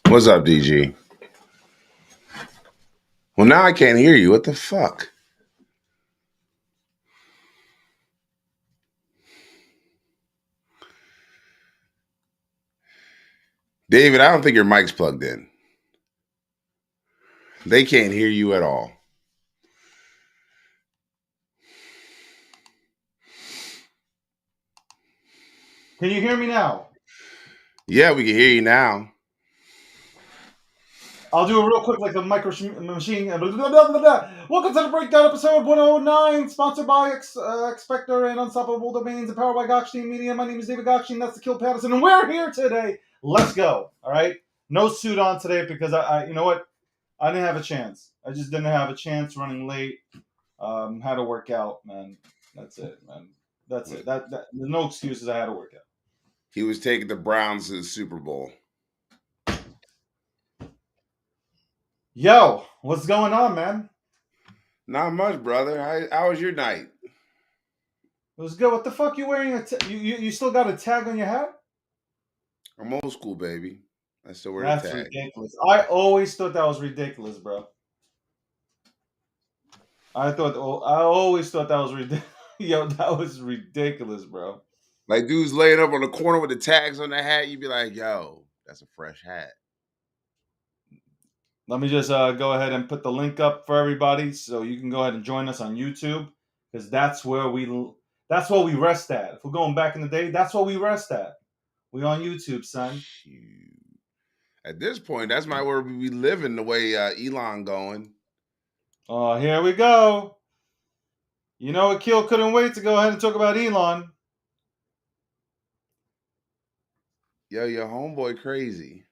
What's up, DG? Well, now I can't hear you. What the fuck? David, I don't think your mic's plugged in. They can't hear you at all. Can you hear me now? Yeah, we can hear you now. I'll do it real quick, like a machine. Welcome to the Breakdown episode 109, sponsored by Expector and Unstoppable Domains and powered by Gokhshtein Media. My name is David Gokhshtein. That's the Kill Patterson, and we're here today. Let's go. All right. No suit on today because you know what? I didn't have a chance. I just didn't have a chance running late. Had to work out, man. That's it, man. That's it. There's no excuses. I had to work out. He was taking the Browns to the Super Bowl. Yo, what's going on, man? Not much, brother. How was your night? It was good. What the fuck you wearing? You still got a tag on your hat? I'm old school, baby. I still wear the That's tag. ridiculous. I always thought that was ridiculous, bro. I always thought that was ridiculous. Yo, that was ridiculous, bro. Like dudes laying up on the corner with the tags on the hat, you'd be like, yo, that's a fresh hat. Let me just go ahead and put the link up for everybody, so you can go ahead and join us on YouTube, because that's where we rest at. If we're going back in the day, that's what we rest at. We on YouTube, son. Shoot. At this point, that's my where we living the way Elon going. Oh, here we go. You know, Akil couldn't wait to go ahead and talk about Elon. Yo, your homeboy crazy.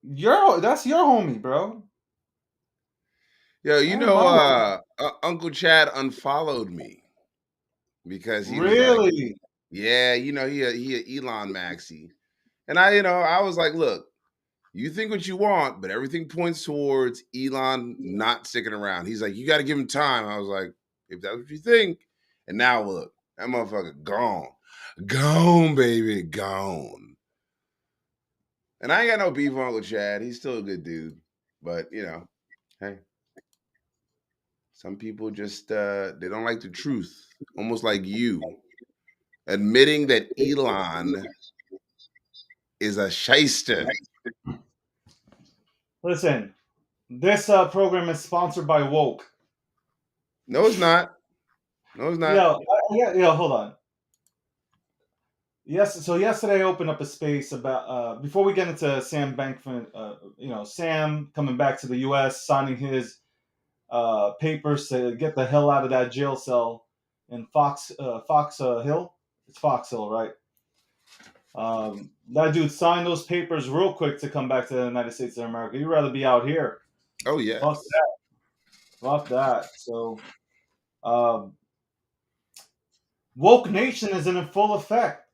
That's your homie, bro. Yo, I ain't bothered. Uncle Chad unfollowed me because he was like, Really? yeah, he a Elon Maxi. And I was like, look, you think what you want, but everything points towards Elon not sticking around. He's like, you got to give him time. I was like, if that's what you think. And now look, that motherfucker gone. Gone, baby, gone. And I ain't got no beef with Uncle Chad. He's still a good dude. But, hey, some people just they don't like the truth. Almost like you. Admitting that Elon is a shyster. Listen, this program is sponsored by Woke. No, it's not. No, it's not. Yeah, hold on. Yes, so yesterday I opened up a space about before we get into Sam Bankman, Sam coming back to the U.S., signing his papers to get the hell out of that jail cell in Fox Hill. It's Fox Hill, right? That dude signed those papers real quick to come back to the United States of America. You'd rather be out here. Oh, yes. Fuck that. Fuck that. So, um, Woke Nation is in full effect.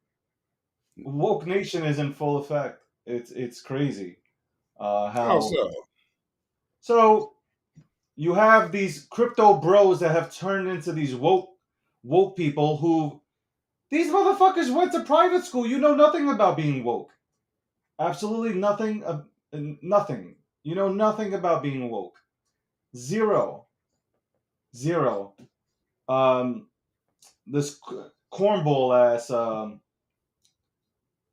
Woke Nation is in full effect. It's crazy. How How so? so you have these crypto bros that have turned into these woke people who these motherfuckers went to private school. You know nothing about being woke. Absolutely nothing. Nothing. You know nothing about being woke. Zero. Zero. Um, this cornball ass.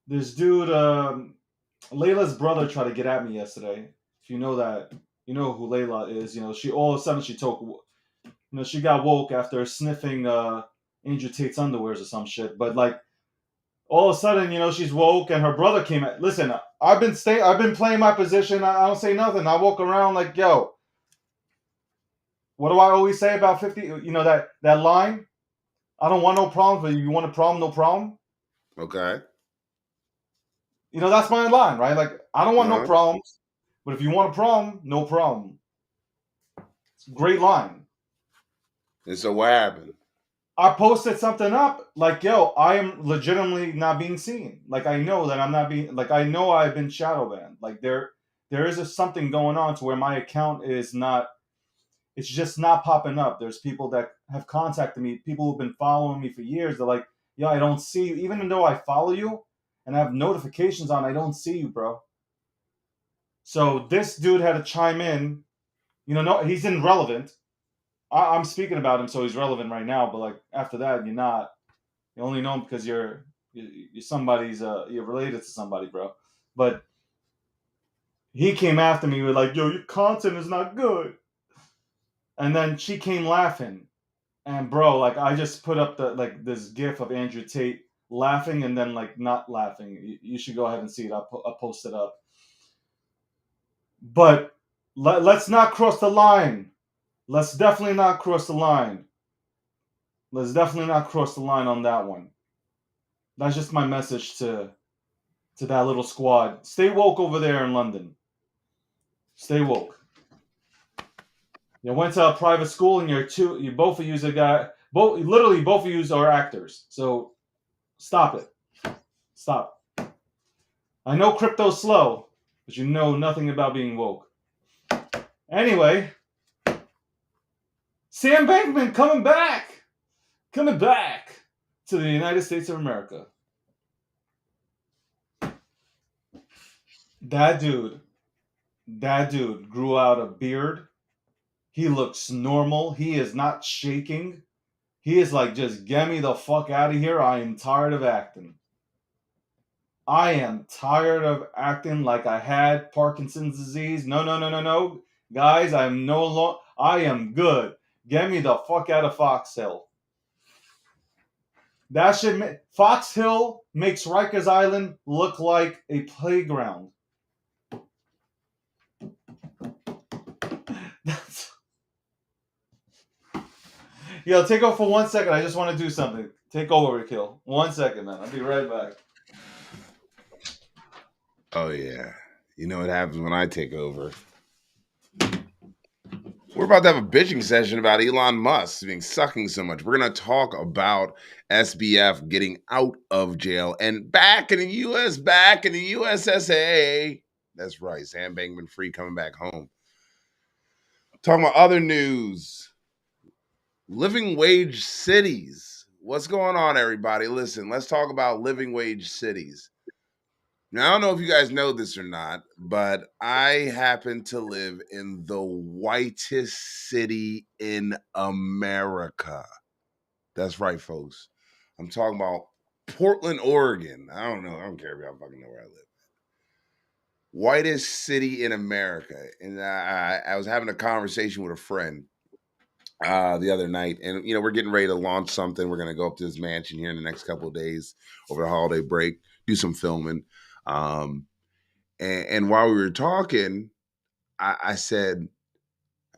This dude. Layla's brother tried to get at me yesterday. If you know that, you know who Layla is. You know, she all of a sudden she took. She got woke after sniffing Andrew Tate's underwears or some shit. But like all of a sudden, she's woke, and her brother came at. Listen, I've been playing my position. I don't say nothing. I walk around like, yo, what do I always say about 50? That line. I don't want no problems, but you want a problem, no problem. Okay. That's my line, right? Like, I don't want no Uh-huh. problems, but if you want a problem, no problem. It's a great line. And so what happened? I posted something up like, yo, I am legitimately not being seen. Like, I know that I'm not being, like, I know I've been shadow banned. Like, there is something going on to where my account is not, it's just not popping up. There's people that have contacted me, people who've been following me for years. They're like, yo, I don't see you. Even though I follow you and I have notifications on, I don't see you, bro. So this dude had to chime in. No, he's irrelevant. I'm speaking about him, so he's relevant right now. But like after that, you're not. You only know him because you're somebody's. You're related to somebody, bro. But he came after me with like, "Yo, your content is not good," and then she came laughing. And bro, like I just put up this gif of Andrew Tate laughing and then like not laughing. You should go ahead and see it. I'll post it up. But let's not cross the line. Let's definitely not cross the line. Let's definitely not cross the line on that one. That's just my message to that little squad. Stay woke over there in London. Stay woke. You went to a private school and you both of you a guy. Both of you are actors. So stop it. Stop. I know crypto's slow, but you know nothing about being woke. Anyway, Sam Bankman coming back to the United States of America. That dude grew out a beard. He looks normal. He is not shaking. He is like, just get me the fuck out of here. I am tired of acting. I am tired of acting like I had Parkinson's disease. No. Guys, I am good. Get me the fuck out of Fox Hill. Fox Hill makes Rikers Island look like a playground. Yo, take over for 1 second. I just want to do something. Take over, Kill. 1 second, man. I'll be right back. Oh yeah. You know what happens when I take over. We're about to have a bitching session about Elon Musk being sucking so much. We're going to talk about SBF getting out of jail and back in the USSA. That's right, Sam Bankman-Fried coming back home. Talking about other news. Living wage cities. What's going on, everybody? Listen, let's talk about living wage cities. Now, I don't know if you guys know this or not, but I happen to live in the whitest city in America. That's right, folks. I'm talking about Portland, Oregon. I don't know. I don't care if y'all fucking know where I live. Whitest city in America. And I was having a conversation with a friend the other night, and we're getting ready to launch something. We're going to go up to this mansion here in the next couple of days over the holiday break, do some filming. And while we were talking, I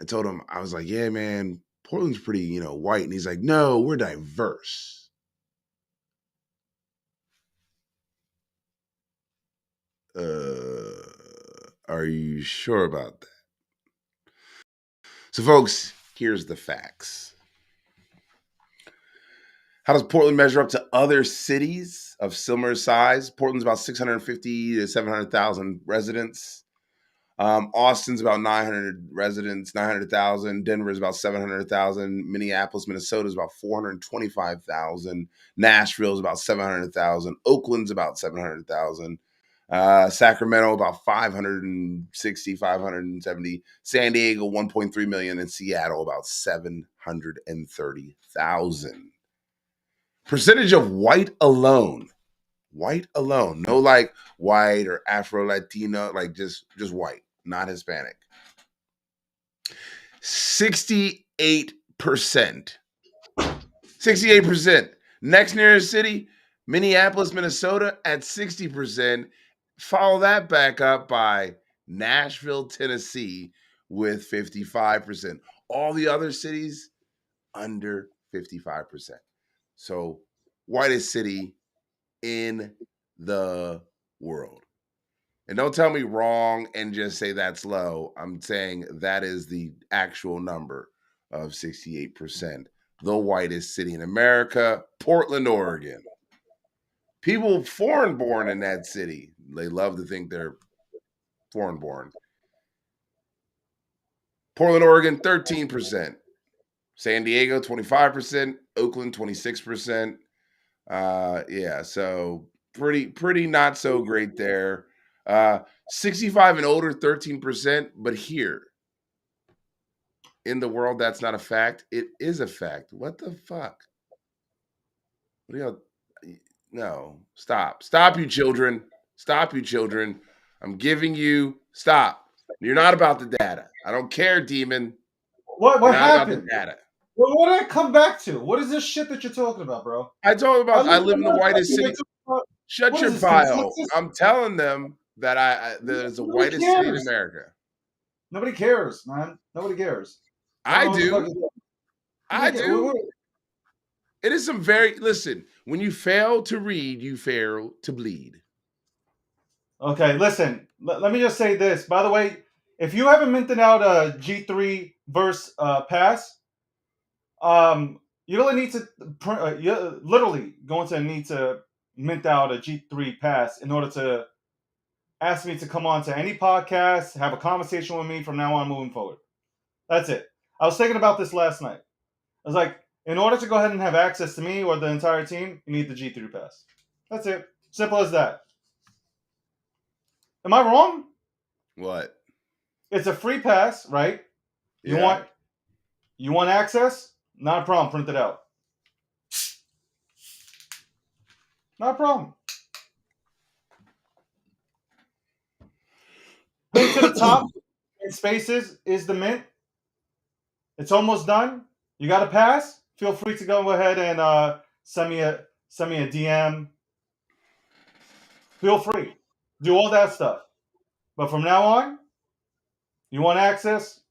told him, I was like, yeah, man, Portland's pretty, white. And he's like, no, we're diverse. Are you sure about that? So, folks, here's the facts. How does Portland measure up to other cities of similar size? Portland's about 650 to 700,000 residents. Austin's about 900 residents, 900,000. Denver is about 700,000. Minneapolis, Minnesota is about 425,000. Nashville is about 700,000. Oakland's about 700,000. Sacramento about 560, 570. San Diego 1.3 million, and Seattle about 730,000. Percentage of white alone. White alone. No like white or Afro Latino, like just white, not Hispanic. 68%. 68%. Next nearest city, Minneapolis, Minnesota at 60%. Follow that back up by Nashville, Tennessee with 55%. All the other cities under 55%. So, whitest city in the world. And don't tell me wrong and just say that's low. I'm saying that is the actual number of 68%. The whitest city in America, Portland, Oregon. People foreign born in that city, they love to think they're foreign born. Portland, Oregon, 13%. San Diego, 25%. Oakland, 26%. Yeah, so pretty not so great there. 65 and older, 13%. But here in the world, that's not a fact. It is a fact. What the fuck? What do y'all? No, stop. Stop, you children. Stop, you children. I'm giving you, stop. You're not about the data. I don't care, demon. What You're not about the happened? data. What did I come back to? What is this shit that you're talking about, bro? I told them about I live in the whitest You were city. talking about- Shut What your is this, pie. consensus? I'm telling them that that is the Nobody whitest city in cares. America. Nobody cares, man. Nobody cares. I don't I know what the fuck do. is that. I Nobody do. what- It is some very listen. When you fail to read, you fail to bleed. Okay, listen. Let me just say this. By the way, if you haven't minted out a G3 verse pass, you really need to print. You're literally going to need to mint out a G3 pass in order to ask me to come on to any podcast, have a conversation with me from now on moving forward. That's it. I was thinking about this last night. I was like, in order to go ahead and have access to me or the entire team, you need the G3 pass. That's it. Simple as that. Am I wrong? What? It's a free pass, right? You Yeah. want access? Not a problem. Print it out. Not a problem. Pinned to the top in spaces is the mint. It's almost done. You got a pass? Feel free to go ahead and send me a DM. Feel free. Do all that stuff. But from now on, you want access?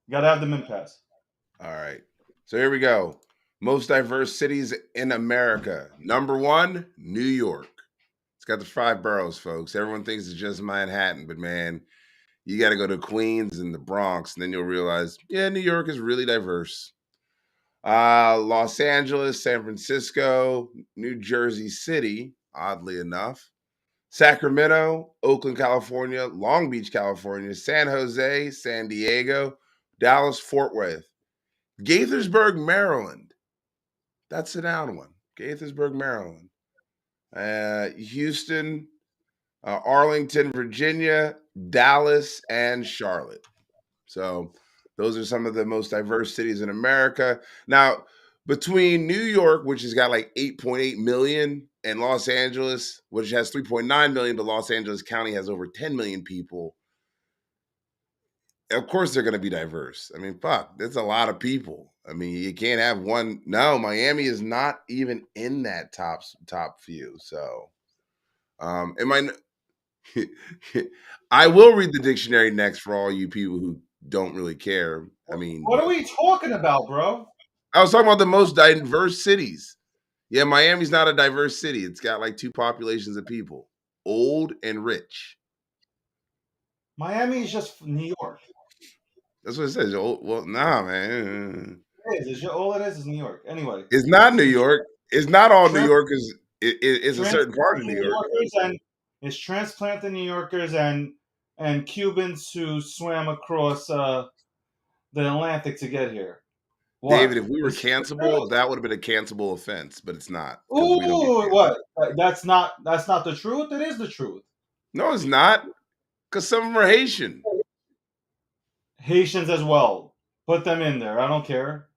You gotta have the mint pass. All right. So here we go. Most diverse cities in America. Number 1, New York. It's got the 5 boroughs, folks. Everyone thinks it's just Manhattan, but man, you got to go to Queens and the Bronx, and then you'll realize, yeah, New York is really diverse. Los Angeles, San Francisco, New Jersey City, oddly enough, Sacramento, Oakland, California, Long Beach, California, San Jose, San Diego, Dallas, Fort Worth, Gaithersburg, Maryland. That's the down one. Gaithersburg, Maryland. Houston, Arlington, Virginia, Dallas, and Charlotte. So those are some of the most diverse cities in America. Now, between New York, which has got like 8.8 million, and Los Angeles, which has 3.9 million, but Los Angeles County has over 10 million people. Of course, they're going to be diverse. I mean, fuck, that's a lot of people. I mean, you can't have one. No, Miami is not even in that top few. So, am I? I will read the dictionary next for all you people who don't really care. I mean, What are we talking about, bro? I was talking about the most diverse cities. Yeah, Miami's not a diverse city. It's got like 2 populations of people, old and rich. Miami is just New York. That's what it says. Well, nah, man. It is. All it is New York. Anyway, It's not New the York. It's not all New trans- Yorkers. It's a certain part of New New York. Yorkers and it's transplanted New Yorkers and Cubans who swam across the Atlantic to get here. David, What? if we were It's cancelable, that would have been a cancelable offense, but it's not because we don't get Ooh, canceled. what? That's not the truth. It is the truth. No, it's not. Because some of them are Haitian. Haitians as well. Put them in there. I don't care.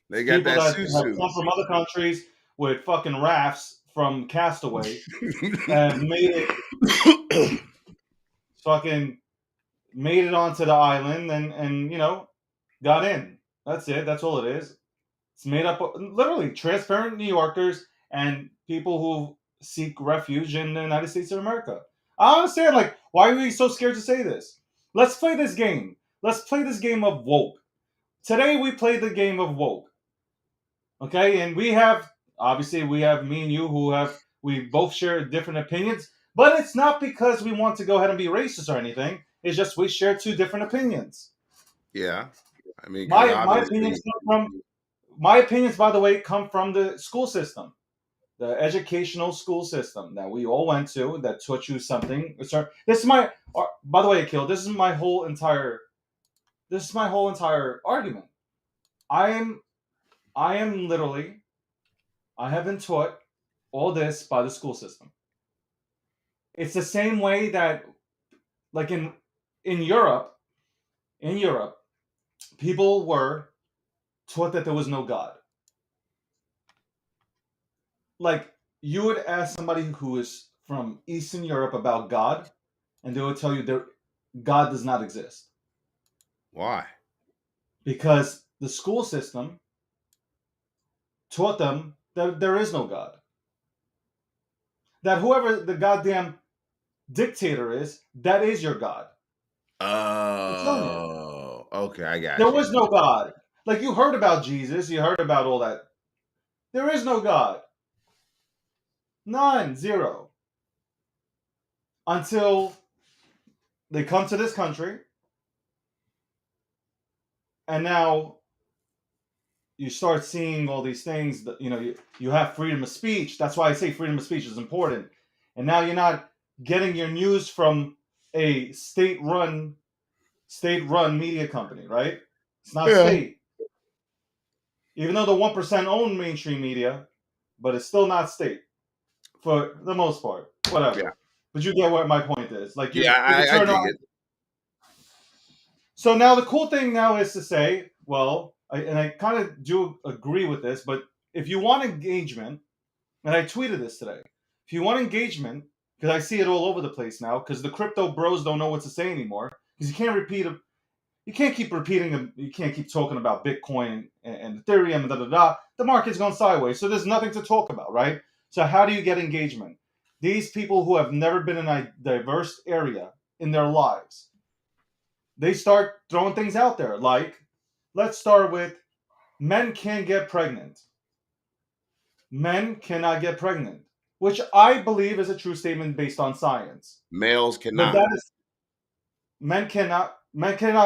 They got People that that have susu. come from other countries with fucking rafts from Castaway and fucking made it onto the island and got in. That's it. That's all it is. It's made up of literally transparent New Yorkers and people who seek refuge in the United States of America. I don't understand, like, why are we so scared to say this? Let's play this game. Let's play this game of woke. Today we played the game of woke. Okay, and we have me and you we both share different opinions, but it's not because we want to go ahead and be racist or anything. It's just we share 2 different opinions. Yeah. I mean, because My obviously, opinions come from my opinions, by the way, come from the school system, the educational school system that we all went to that taught you something. This is my, by the way, Akil, this is my whole entire argument. I am literally, I have been taught all this by the school system. It's the same way that like in Europe, people were taught that there was no God. Like, you would ask somebody who is from Eastern Europe about God, and they would tell you that God does not exist. Why? Because the school system taught them that there is no God. That whoever the goddamn dictator is, that is your God. I'm telling you. Oh, okay, I got There you. was no God. Like, you heard about Jesus, you heard about all that. There is no God. None. Zero. Until they come to this country, and now you start seeing all these things that, you have freedom of speech. That's why I say freedom of speech is important. And now you're not getting your news from a state-run media company, right? It's not Yeah. state. Even though the 1% own mainstream media, but it's still not state for the most part. Yeah. Whatever. But you get what my point is. Like, Yeah, you could I turn dig on. it. So now the cool thing now is to say, well, I kind of do agree with this, but if you want engagement, and I tweeted this today, if you want engagement, because I see it all over the place now, because the crypto bros don't know what to say anymore, because you can't keep repeating them, you can't keep talking about Bitcoin and Ethereum and da da da. The market's gone sideways, so there's nothing to talk about, right? So how do you get engagement? These people who have never been in a diverse area in their lives, they start throwing things out there. Like, let's start with men can't get pregnant. Men cannot get pregnant, which I believe is a true statement based on science. Males But cannot. that is, men cannot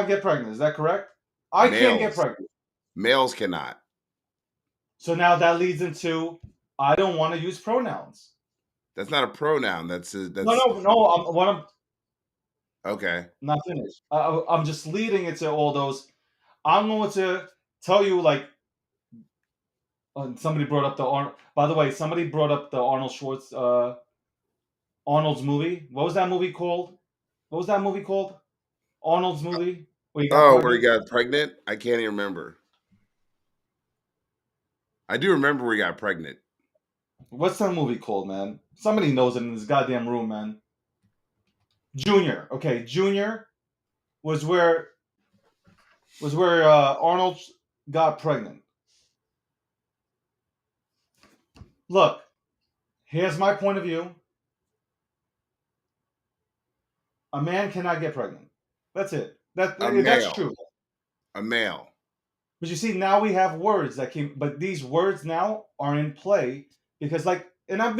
get pregnant. Is that correct? I can't get Males. pregnant. Males cannot. So now that leads into, I don't want to use pronouns. That's not a pronoun. That's No, no, no. I'm okay. not finished. I'm just leading into all those. I'm going to tell you, like, somebody brought up the Arnold. By the way, somebody brought up the Arnold Schwartz, Arnold's movie. What was that movie called? What was that movie called? Arnold's movie where he got Oh, where he pregnant. got pregnant? I can't even remember. I do remember where he got pregnant. What's that movie called, man? Somebody knows it in this goddamn room, man. Junior. Okay, Junior was where Arnold got pregnant. Look, here's my point of view. A man cannot get pregnant. That's it. A That's male. true. A male. But you see, now we have words that came, but these words now are in play because, like, and I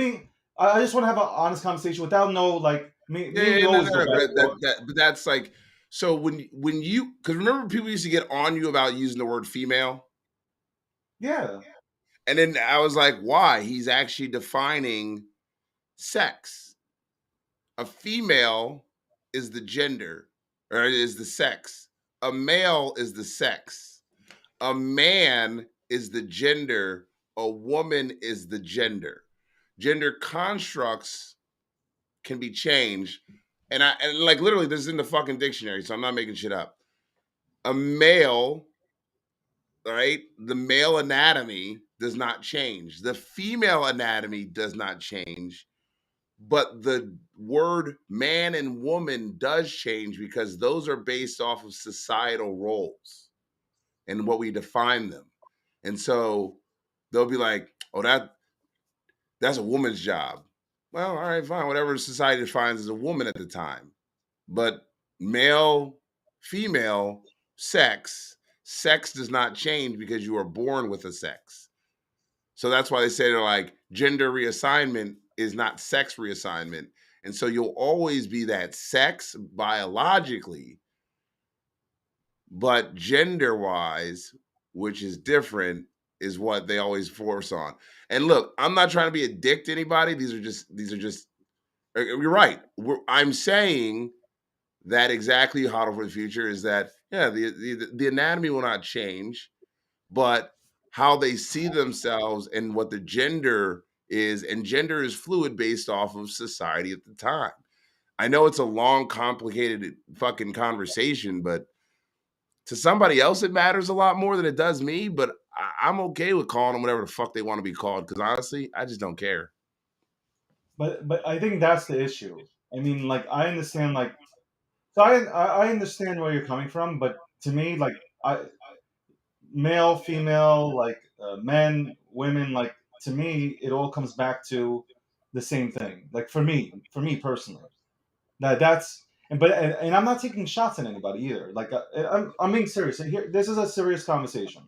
just want to have an honest conversation without no, like, me Yeah, and yeah, you no, always no, go no. back and forth. But that's like, so when you, because remember people used to get on you about using the word female, Yeah. and then I was like, why? He's actually defining sex. A female is the gender, or is the sex. A male is the sex. A man is the gender. A woman is the gender. Gender constructs can be changed. And like literally this is in the fucking dictionary, so I'm not making shit up. A male, right? The male anatomy does not change. The female anatomy does not change. But the word man and woman does change because those are based off of societal roles and what we define them. And so they'll be like, oh, that's a woman's job. Well, all right, fine. Whatever society defines as a woman at the time. But male, female, sex does not change because you are born with a sex. So that's why they say they're like gender reassignment is not sex reassignment. And so you'll always be that sex biologically, but gender wise, which is different, is what they always force on. And look, I'm not trying to be a dick to anybody. These are just you're right. I'm saying that exactly Huddle for the Future is that, yeah, the anatomy will not change, but how they see themselves and what the gender is, and gender is fluid based off of society at the time. I know it's a long, complicated fucking conversation, but to somebody else, it matters a lot more than it does me. But I'm okay with calling them whatever the fuck they want to be called. Because honestly, I just don't care. But I think that's the issue. I mean, like I understand, like so I understand where you're coming from, but to me, like I male, female, like men, women, like to me, it all comes back to the same thing. Like for me personally, that's and I'm not taking shots at anybody either. Like I'm being serious. Here, this is a serious conversation.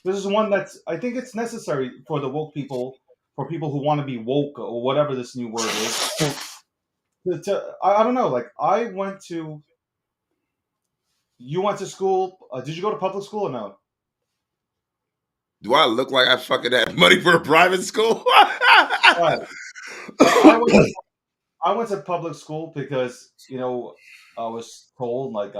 This is one that's I think it's necessary for the woke people, for people who want to be woke or whatever this new word is. I don't know. Like I went to, you went to school. Did you go to public school or no? Do I look like I fucking had money for a private school? All right. Like I went to public school because I was told like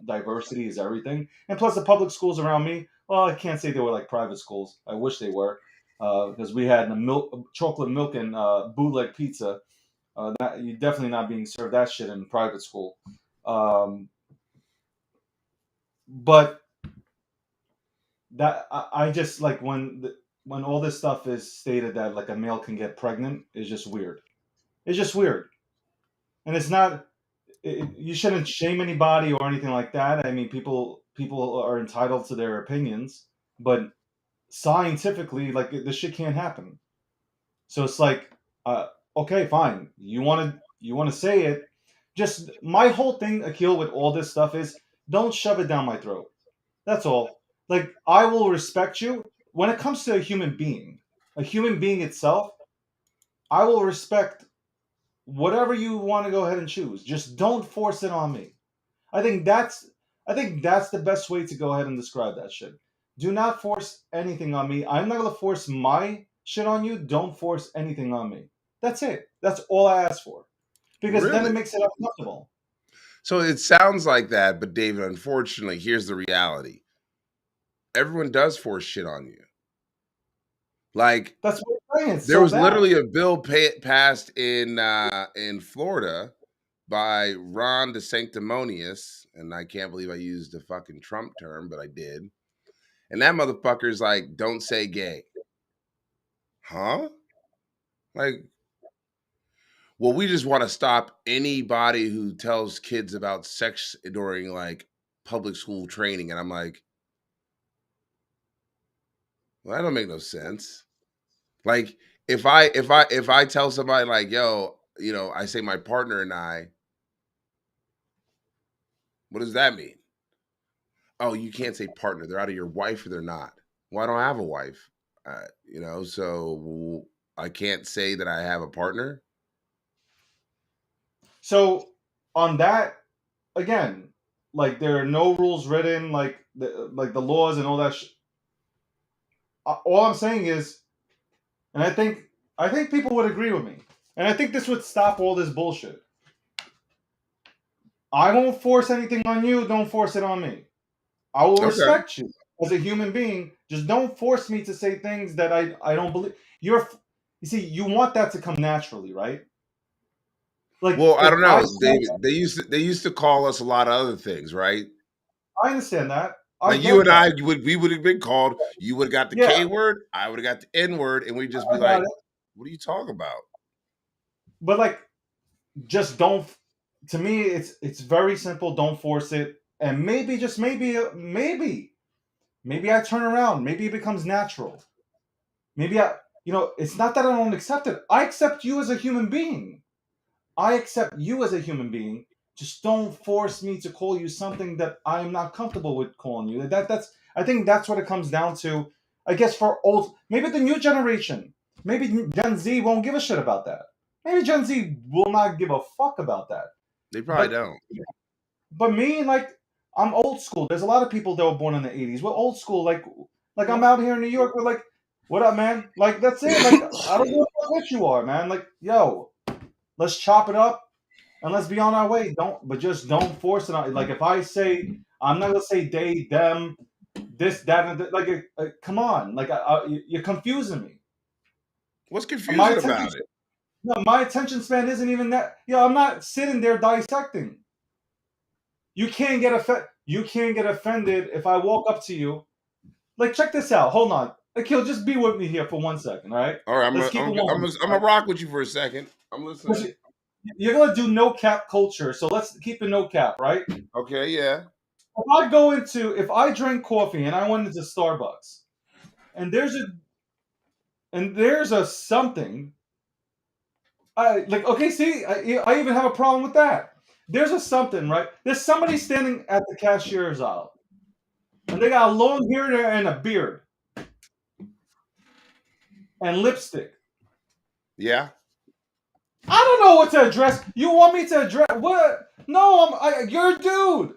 diversity is everything, and plus the public schools around me. Well, I can't say they were like private schools. I wish they were, because we had chocolate milk and bootleg pizza. That you're definitely not being served that shit in private school. Um, but I just like when all this stuff is stated that like a male can get pregnant is just weird. It's just weird, and it's not. You shouldn't shame anybody or anything like that. I mean, people are entitled to their opinions, but scientifically, like this shit can't happen. So it's like, okay, fine. You want to say it. Just my whole thing, Akil, with all this stuff is don't shove it down my throat. That's all. Like I will respect you when it comes to a human being itself. I will respect whatever you want to go ahead and choose. Just don't force it on me. I think that's I think that's the best way to go ahead and describe that shit. Do not force anything on me. I'm not gonna force my shit on you. Don't force anything on me. That's it. That's all I ask for. Because then it Really? makes it uncomfortable. So it sounds like that, but David, unfortunately, here's the reality. Everyone does force shit on you. Like That's what I'm saying. It's there so was bad. literally a bill passed in Florida by Ron DeSanctimonious, and I can't believe I used a fucking Trump term, but I did. And that motherfucker's like, "Don't say gay." Huh? Like, well, we just want to stop anybody who tells kids about sex during like public school training. And I'm like, well, that don't make no sense. Like, if I tell somebody like, yo, I say my partner and I, what does that mean? Oh, you can't say partner. They're either your wife or they're not. Well, I don't have a wife. So I can't say that I have a partner. So on that, again, like there are no rules written, like the laws and all that. All I'm saying is, and I think people would agree with me, and I think this would stop all this bullshit. I won't force anything on you. Don't force it on me. I will Okay. respect you as a human being. Just don't force me to say things that I don't believe. You see, you want that to come naturally, right? Like Well, I if don't I know, David. They used to call us a lot of other things, right? I understand that. I Like you get and that. I, we would have been called. You would have got the Yeah, K word. I would have got the N word, and we'd just be I got like, it. "What are you talking about?" But like just don't to me it's very simple. Don't force it. And maybe just maybe I turn around. Maybe it becomes natural. Maybe it's not that I don't accept it. I accept you as a human being. I accept you as a human being. Just don't force me to call you something that I'm not comfortable with calling you. That's I think that's what it comes down to. I guess for maybe the new generation, maybe Gen Z won't give a shit about that. Maybe Gen Z will not give a fuck about that. They probably But don't. me, like I'm old school. There's a lot of people that were born in the '80s. We're old school. Like I'm out here in New York. We're like, what up, man? Like that's it. Like I don't know what you are, man. Like yo, let's chop it up and let's be on our way. But just don't force it on. Like if I say, I'm not gonna say they, them, this, that, and like, come on, like you're confusing me. What's My confusing attention, about it? No, my attention span isn't even that. I'm not sitting there dissecting. You can't get offended if I walk up to you. Like, check this out. Hold on. Akil, just be with me here for 1 second, all right? All right, Let's keep it 100. I'm gonna rock with you for a second. I'm listening. You're gonna do no cap culture, so let's keep it no cap, right? Okay, yeah. If I drink coffee and I went into Starbucks, and there's a something, okay, see, I even have a problem with that. There's a something, right? There's somebody standing at the cashier's aisle, and they got a long hair there and a beard and lipstick. Yeah. I don't know what to address. You want me to address what? No, you're a dude.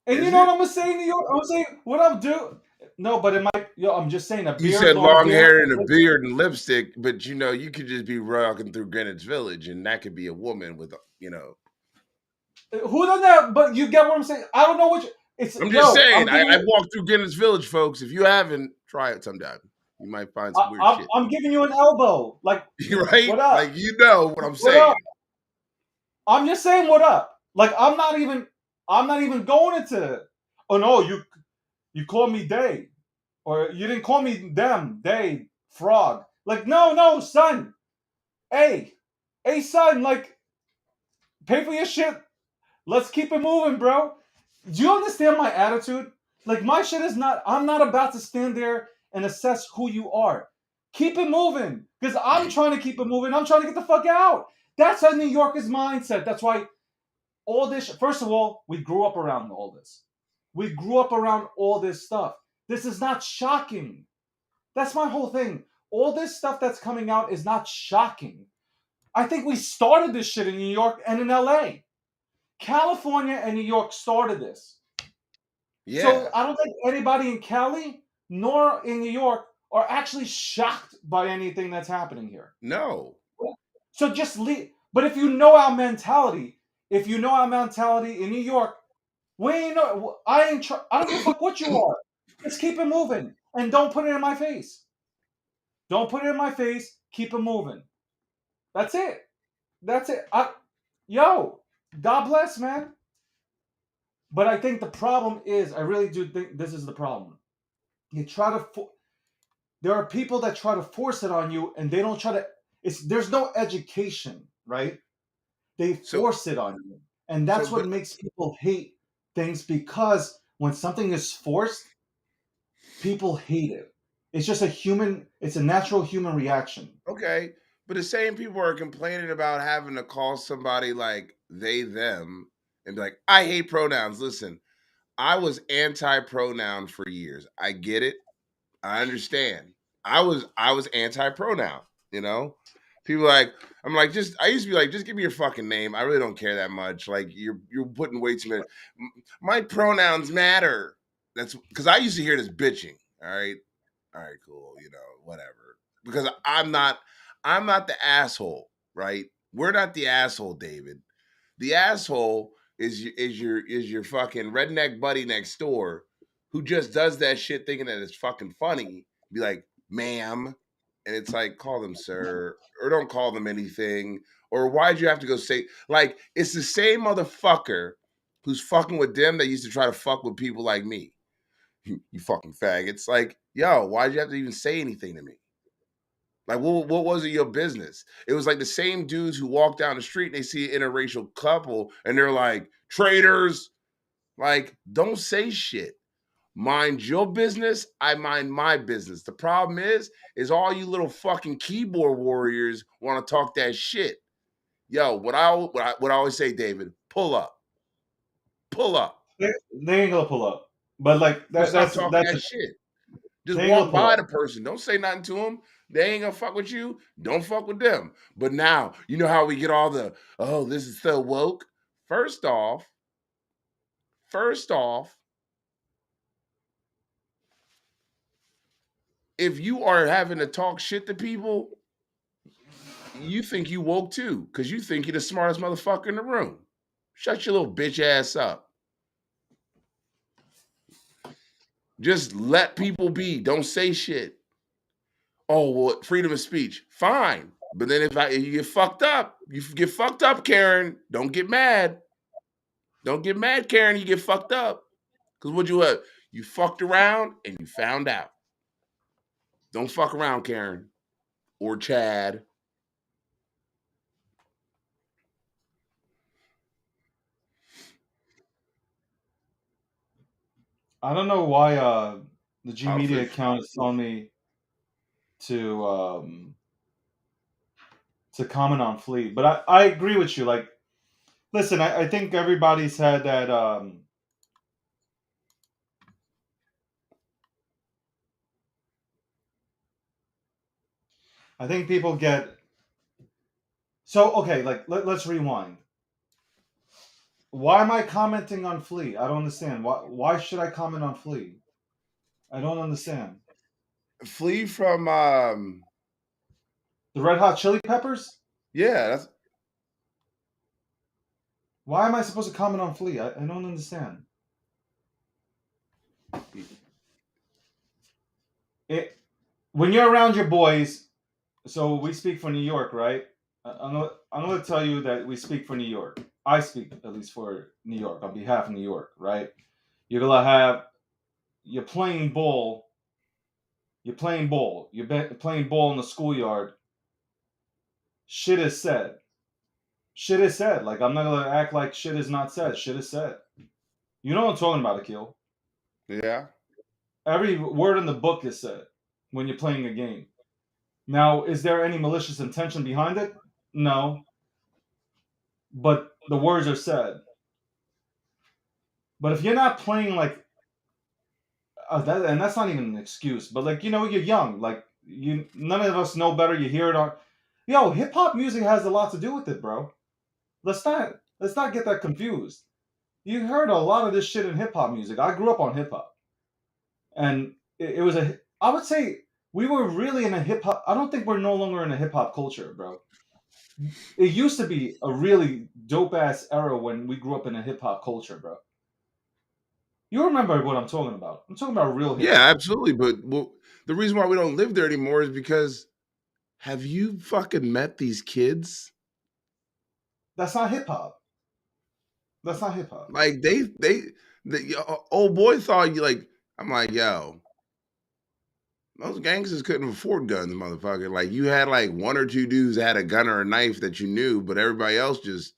And you know what I'm gonna say to you? I'm saying what I'm doing. No, but it might. I'm just saying a beard. You said long hair and a beard and lipstick, but you could just be rocking through Greenwich Village, and that could be a woman with, Who does that? But you get what I'm saying. I don't know what. I'm just saying. I walked through Greenwich Village, folks. If you haven't, try it sometime. You might find some weird shit. I'm giving you an elbow, like right. What up? Like what I'm saying. Up? I'm just saying what up. Like I'm not even going into. Oh no, you called me they, or you didn't call me them, they, frog. Like no, son. Hey, son. Like pay for your shit. Let's keep it moving, bro. Do you understand my attitude? Like my shit is not. I'm not about to stand there and assess who you are. Keep it moving, because I'm trying to keep it moving. I'm trying to get the fuck out. That's a New Yorker's mindset. That's why all this. First of all, we grew up around all this. We grew up around all this stuff. This is not shocking. That's my whole thing. All this stuff that's coming out is not shocking. I think we started this shit in New York and in LA. California and New York started this. Yeah. So I don't think anybody in Cali nor in New York are actually shocked by anything that's happening here. No. So just leave. But if you know our mentality in New York, we ain't know. I don't give a fuck what you are. Just keep it moving and don't put it in my face. Don't put it in my face. Keep it moving. That's it. God bless, man. But I think the problem is, I really do think this is the problem. There are people that try to force it on you, and they don't try to. There's no education, right? They force it on you, and that's what makes people hate things, because when something is forced, people hate it. It's just it's a natural human reaction. Okay. But the same people are complaining about having to call somebody like they, them, and be like, I hate pronouns. Listen, I was anti-pronoun for years. I get it. I understand. I was anti-pronoun, People I used to be like, just give me your fucking name. I really don't care that much. Like you're putting way too many. My pronouns matter. That's because I used to hear this bitching. All right, cool. Whatever. Because I'm not the asshole, right? We're not the asshole, David. The asshole is your fucking redneck buddy next door who just does that shit thinking that it's fucking funny. Be like, ma'am. And it's like, call them sir, or don't call them anything. Or why'd you have to go say, like, it's the same motherfucker who's fucking with them that used to try to fuck with people like me. You fucking faggots. Like, yo, why'd you have to even say anything to me? Like, what was it your business? It was like the same dudes who walk down the street and they see an interracial couple and they're like, traitors. Like, don't say shit. Mind your business, I mind my business. The problem is all you little fucking keyboard warriors want to talk that shit. Yo, what I always say, David, pull up. Pull up. They ain't gonna pull up. But like that's that shit. Just walk by the person. Don't say nothing to them. They ain't gonna fuck with you. Don't fuck with them. But now, you know how we get all the, oh, this is so woke. First off, if you are having to talk shit to people, you think you woke too, because you think you're the smartest motherfucker in the room. Shut your little bitch ass up. Just let people be. Don't say shit. Oh, well, freedom of speech, fine. But then if you get fucked up, Karen. Don't get mad. Don't get mad, Karen. You get fucked up. Because what you have? You fucked around and you found out. Don't fuck around, Karen. Or Chad. I don't know why the G Media Politics. account is telling me to comment on Flea, but I agree with you. Like, listen, I think everybody's had that. I think people get so okay. Like, let's rewind. Why am I commenting on Flea? I don't understand. Why should I comment on Flea? I don't understand. Flee from The Red Hot Chili Peppers? yeah, that's Why am I supposed to comment on Flea? I don't understand. It when you're around your boys, so we speak for New York, right? I'm gonna tell you that we speak for New York. I speak at least for New York on behalf of New York, right? You're gonna have you're playing ball. You're playing ball. Playing ball in the schoolyard. Shit is said. Shit is said. Like, I'm not gonna act like shit is not said. Shit is said. You know what I'm talking about, Akil. yeah. Every word in the book is said when you're playing a game. Now, is there any malicious intention behind it? No. But the words are said. But if you're not playing like and that's not even an excuse, but like, you're young. Like, none of us know better. You hear it on. Yo, hip hop music has a lot to do with it, bro. Let's not get that confused. You heard a lot of this shit in hip hop music. I grew up on hip hop, and it was I would say we were really in a hip hop. I don't think we're no longer in a hip hop culture, bro. It used to be a really dope ass era when we grew up in a hip hop culture, bro. You remember what I'm talking about? I'm talking about real hip Yeah, hop. absolutely. But the reason why we don't live there anymore is because have you fucking met these kids? That's not hip hop. That's not hip hop. Like the old boy thought you like. I'm like, yo, those gangsters couldn't afford guns, motherfucker. Like you had like one or two dudes that had a gun or a knife that you knew, but everybody else just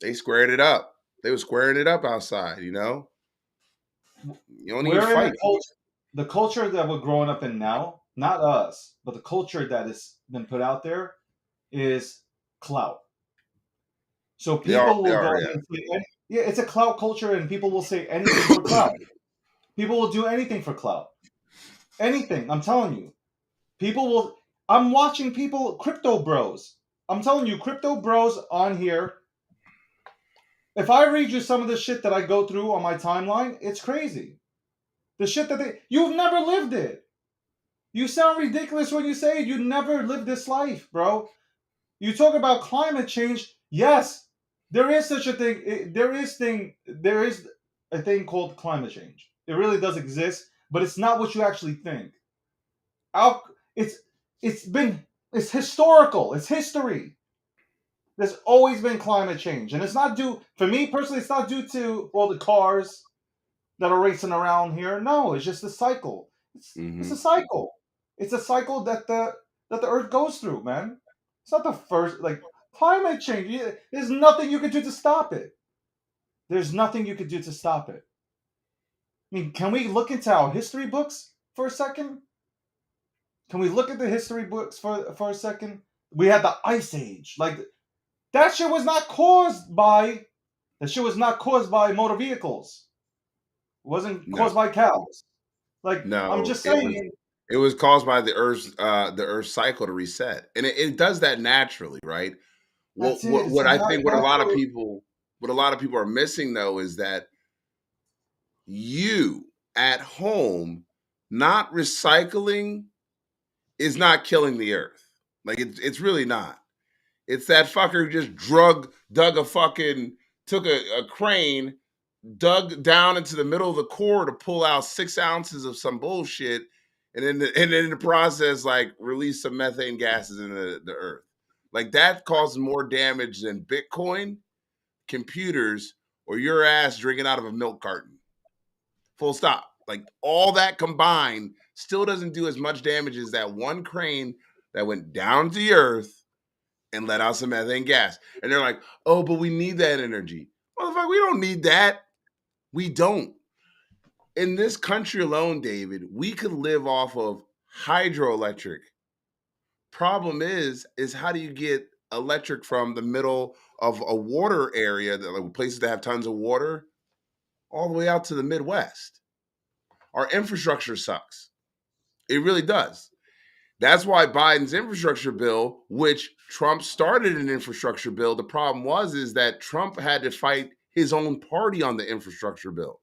they squared it up. They were squaring it up outside. You don't even We're in a fight. culture. The culture that we're growing up in now, not us, but the culture that has been put out there is clout. So They are. people They will go are. and say, yeah, it's a clout culture, and people will say anything for clout. People will do anything for clout. Anything. I'm telling you. People will. I'm watching people, crypto bros. I'm telling you, crypto bros on here. If I read you some of the shit that I go through on my timeline, it's crazy. The shit that you've never lived it. You sound ridiculous when you say it. You never lived this life, bro. You talk about climate change. Yes, there is such a thing. There is a thing called climate change. It really does exist, but it's not what you actually think. Our, it's it's been it's historical. It's history. There's always been climate change, and it's not due for me personally. It's not due to all the cars that are racing around here. No, it's just a cycle. It's a Mm-hmm. cycle. It's a cycle that the Earth goes through, man. It's not the first climate change. There's nothing you can do to stop it. There's nothing you could do to stop it. I mean, can we look into our history books for a second? Can we look at the history books for a second? We had the Ice Age. Like that shit was not caused by motor vehicles. It wasn't No, caused by cows. Like I'm no, just saying. it was caused by the Earth's cycle to reset, and it does that naturally, right? That's What it. what It's what a I think natural. what a lot of people are missing though is that you at home not recycling is not killing the earth. Like it's really not. It's that fucker who just dug a fucking took a crane, dug down into the middle of the core to pull out 6 ounces of some bullshit, and then in the process, like release some methane gases into the earth. Like that causes more damage than Bitcoin, computers, or your ass drinking out of a milk carton. Full stop. Like all that combined still doesn't do as much damage as that one crane that went down to the earth and let out some methane gas. And they're like, oh, but we need that energy. Motherfucker, we don't need that. We don't. In this country alone, David, we could live off of hydroelectric. Problem is how do you get electric from the middle of a water area, that, like places that have tons of water, all the way out to the Midwest? Our infrastructure sucks. It really does. That's why Biden's infrastructure bill, which Trump started an infrastructure bill, the problem is that Trump had to fight his own party on the infrastructure bill.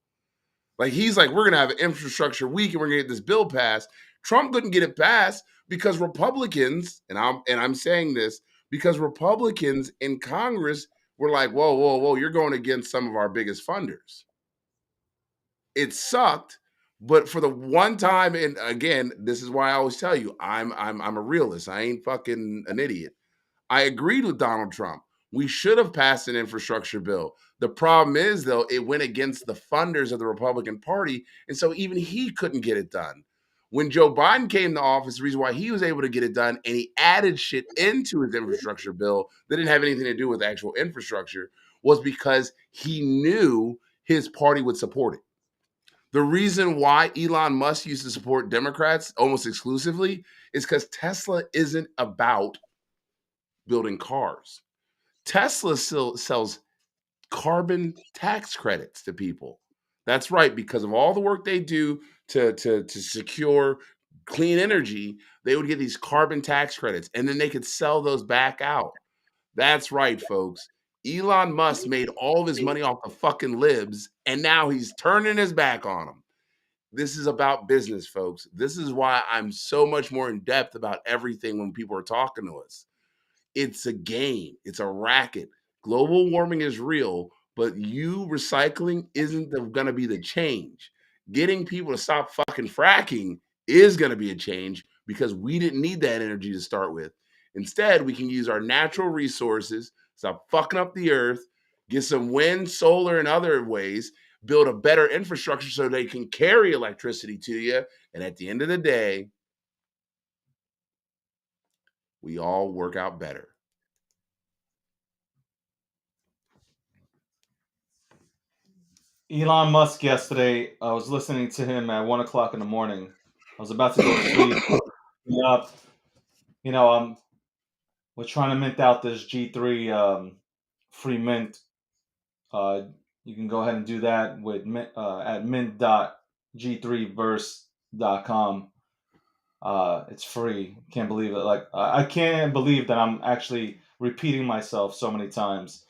Like he's like, we're gonna have an infrastructure week and we're gonna get this bill passed. Trump couldn't get it passed because Republicans, and I'm saying this because Republicans in Congress were like, whoa, whoa, whoa, you're going against some of our biggest funders. It sucked, but for the one time, and again, this is why I always tell you, I'm a realist. I ain't fucking an idiot. I agreed with Donald Trump. We should have passed an infrastructure bill. The problem is, though, it went against the funders of the Republican Party, and so even he couldn't get it done. When Joe Biden came to office, the reason why he was able to get it done and he added shit into his infrastructure bill that didn't have anything to do with actual infrastructure was because he knew his party would support it. The reason why Elon Musk used to support Democrats almost exclusively is because Tesla isn't about building cars. Tesla still sells carbon tax credits to people. That's right, because of all the work they do to secure clean energy, they would get these carbon tax credits and then they could sell those back out. That's right, folks. Elon Musk made all of his money off the fucking libs and now he's turning his back on them. This is about business, folks. This is why I'm so much more in depth about everything when people are talking to us. It's a game. It's a racket. Global warming is real, but you recycling isn't going to be the change. Getting people to stop fucking fracking is going to be a change because we didn't need that energy to start with. Instead, we can use our natural resources, stop fucking up the earth, get some wind, solar, and other ways, build a better infrastructure so they can carry electricity to you. And at the end of the day, we all work out better. Elon Musk yesterday, I was listening to him at 1 o'clock in the morning. I was about to go to sleep. Up. We're trying to mint out this G3 free mint. You can go ahead and do that with at mint.g3verse.com. It's free. Can't believe it. Like I can't believe that I'm actually repeating myself so many times.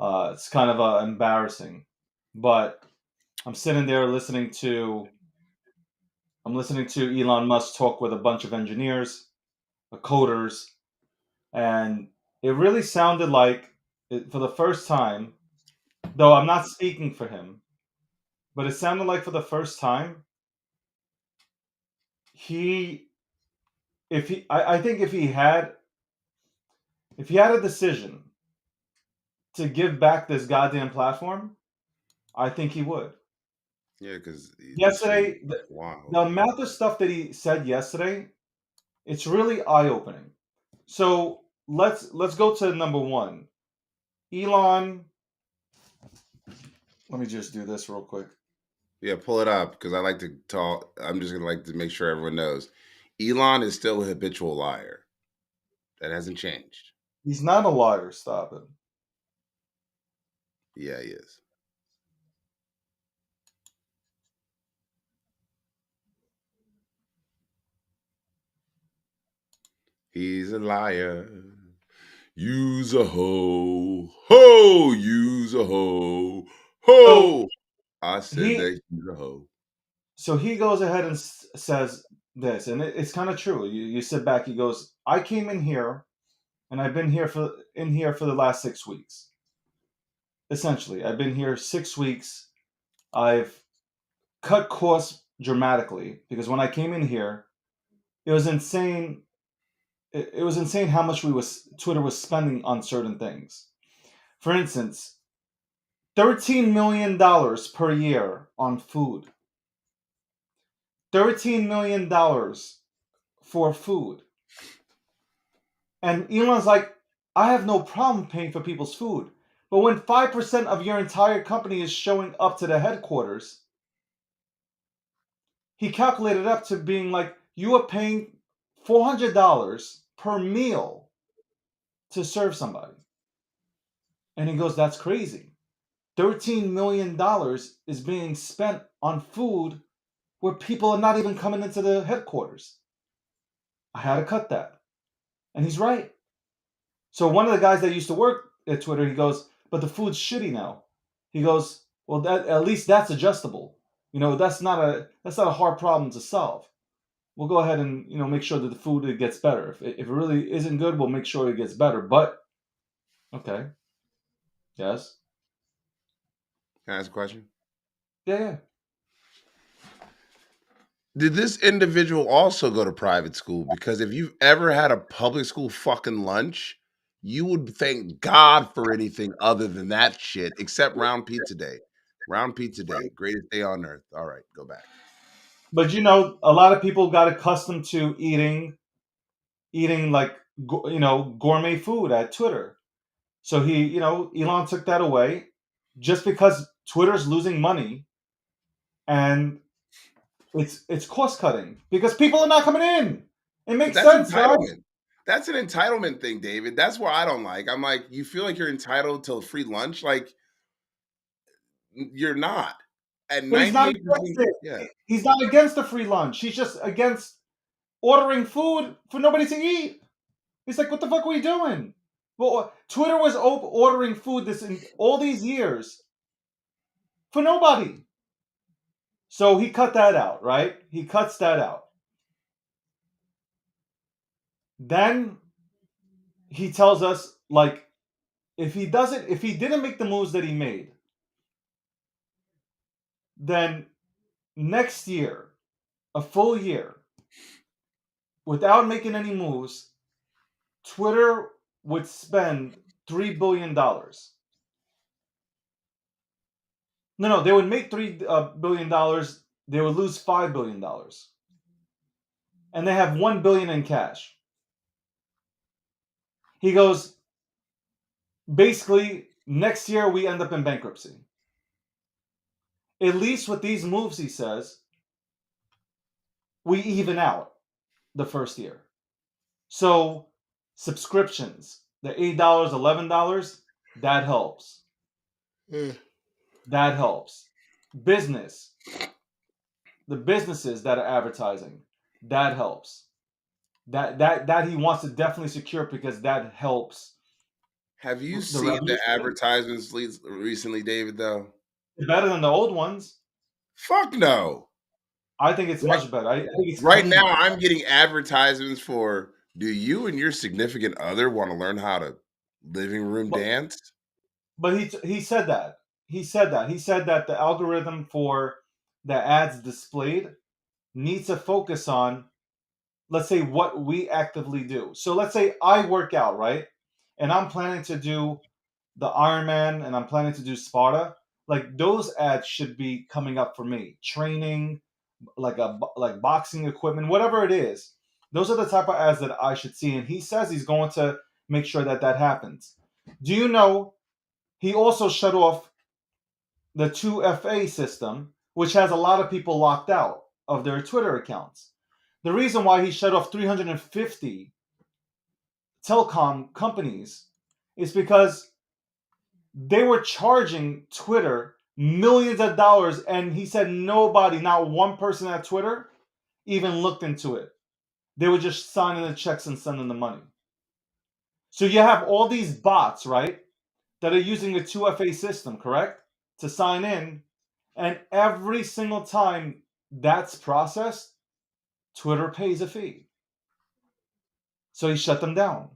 It's kind of embarrassing, but I'm sitting there listening to Elon Musk talk with a bunch of engineers, coders, and it really sounded like, for the first time, though I'm not speaking for him, but it sounded like for the first time, I think if he had a decision to give back this goddamn platform, I think he would. Yeah, because Yesterday, wow. the amount of stuff that he said yesterday, it's really eye-opening. So let's go to number one. Elon, let me just do this real quick. Yeah, pull it up because I like to talk. I'm just gonna like to make sure everyone knows. Elon is still a habitual liar. That hasn't changed. He's not a liar. Stop it. Yeah, he is. He's a liar. Use a hoe. Ho! Use a hoe. Ho! So I said he that he's a hoe. so he goes ahead and says this, and it's kind of true. You sit back. He goes, "I came in here, and I've been here for the last 6 weeks. Essentially, I've been here 6 weeks. I've cut costs dramatically because when I came in here, it was insane. It was insane how much Twitter was spending on certain things. For instance, $13 million per year on food. $13 million for food. And Elon's like, I have no problem paying for people's food. But when 5% of your entire company is showing up to the headquarters, he calculated up to being like, you are paying $400 per meal to serve somebody. And he goes, that's crazy. $13 million is being spent on food where people are not even coming into the headquarters. I had to cut that. And he's right. So one of the guys that used to work at Twitter, he goes, but the food's shitty now. He goes, well, at least that's adjustable. That's not a hard problem to solve. We'll go ahead and make sure that the food gets better. If it really isn't good, we'll make sure it gets better. But okay, yes, Can I ask a question? yeah. Did this individual also go to private school? Because if you've ever had a public school fucking lunch, you would thank God for anything other than that shit, except round pizza day. Round pizza day, greatest day on earth. All right, go back. But a lot of people got accustomed to eating like gourmet food at Twitter. So Elon took that away just because Twitter's losing money and it's cost cutting because people are not coming in. It makes That's sense, guys. entitlement. That's an entitlement thing, David. That's what I don't like. I'm like, you feel like you're entitled to a free lunch? Like, you're not. At But he's not 98%, against it. yeah. He's not against the free lunch. He's just against ordering food for nobody to eat. He's like, what the fuck are we doing? Well, Twitter was ordering food all these years for nobody. So he cut that out, right? He cuts that out. Then he tells us, like, if he didn't make the moves that he made, then next year, a full year, without making any moves, Twitter would spend $3 billion. No, they would make $3 billion. They would lose $5 billion. And they have $1 billion in cash. He goes, basically, next year we end up in bankruptcy. At least with these moves, he says, we even out the first year. So subscriptions, the $8, $11, that helps. That helps. Business, the businesses that are advertising, that helps. That he wants to definitely secure because that helps. Have you The seen revenue the advertisements recently, David, though? better than the old ones. Fuck no. I think it's much better. I think it's Right cleaner. now, I'm getting advertisements for, do you and your significant other want to learn how to living room dance? But he said that. He said that the algorithm for the ads displayed needs to focus on, let's say, what we actively do. So let's say I work out, right? And I'm planning to do the Ironman and I'm planning to do Sparta. Like those ads should be coming up for me. Training, like boxing equipment, whatever it is. Those are the type of ads that I should see. And he says he's going to make sure that happens. Do you know he also shut off the 2FA system, which has a lot of people locked out of their Twitter accounts? The reason why he shut off 350 telecom companies is because they were charging Twitter millions of dollars, and he said nobody, not one person at Twitter, even looked into it. They were just signing the checks and sending the money. So you have all these bots, right, that are using the 2FA system, correct, to sign in, and every single time that's processed, Twitter pays a fee. So he shut them down.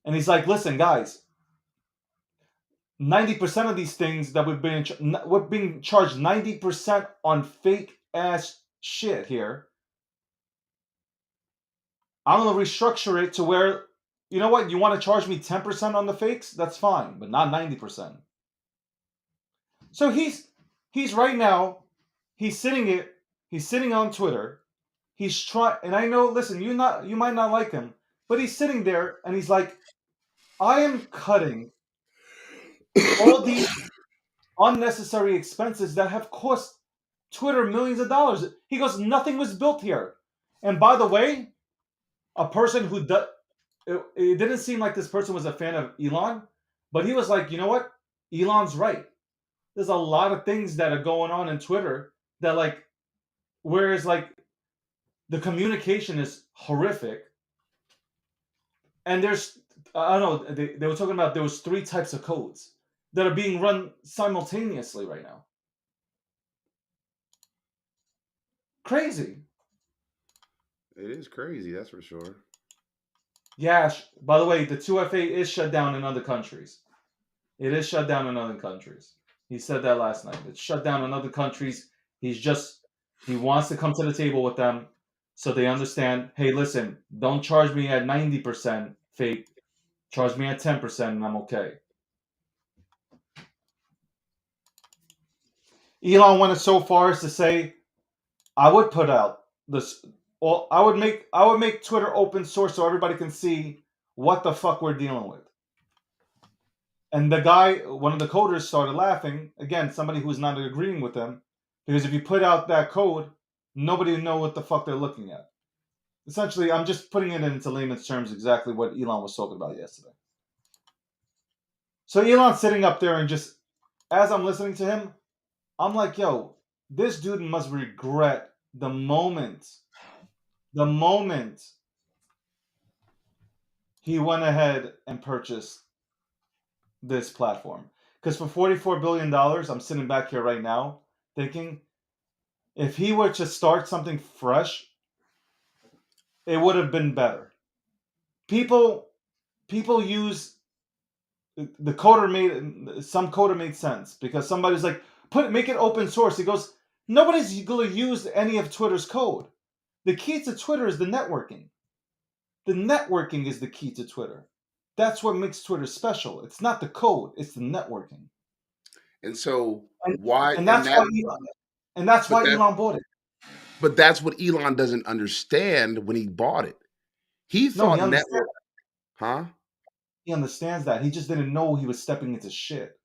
And he's like, listen, guys, 90% of these things that we're being charged 90% on fake ass shit here. I'm gonna restructure it to where, you know what, you want to charge me 10% on the fakes? That's fine, but not 90%. So he's right now, he's sitting it, he's sitting on Twitter. He's trying, and I know, listen, you might not like him, but he's sitting there and he's like, I am cutting all these unnecessary expenses that have cost Twitter millions of dollars. He goes, nothing was built here. And by the way, a person who does, it didn't seem like this person was a fan of Elon, but he was like, you know what? Elon's right. There's a lot of things that are going on in Twitter that, like, whereas like the communication is horrific, and there's, I don't know, they were talking about there was 3 types of codes that are being run simultaneously right now. Crazy. It is crazy, that's for sure. Yeah. By the way, the 2FA is shut down in other countries. It is shut down in other countries. He said that last night. It's shut down in other countries. He wants to come to the table with them so they understand, hey, listen, don't charge me at 90% fake. Charge me at 10% and I'm okay. Elon went so far as to say, I would put out this, or I would make Twitter open source so everybody can see what the fuck we're dealing with. And the guy, one of the coders, started laughing. Again, somebody who's not agreeing with them, because if you put out that code, nobody will know what the fuck they're looking at. Essentially, I'm just putting it into layman's terms exactly what Elon was talking about yesterday. So Elon's sitting up there and just, as I'm listening to him, I'm like, yo, this dude must regret the moment he went ahead and purchased this platform. Because for $44 billion, I'm sitting back here right now thinking, if he were to start something fresh, it would have been better. People use the coder some coder made sense because somebody's like, make it open source. He goes, nobody's going to use any of Twitter's code. The key to Twitter is the networking. The networking is the key to Twitter. That's what makes Twitter special. It's not the code; it's the networking. And so why Elon bought it. But that's what Elon doesn't understand when he bought it. He thought network, huh? He understands that. He just didn't know he was stepping into shit.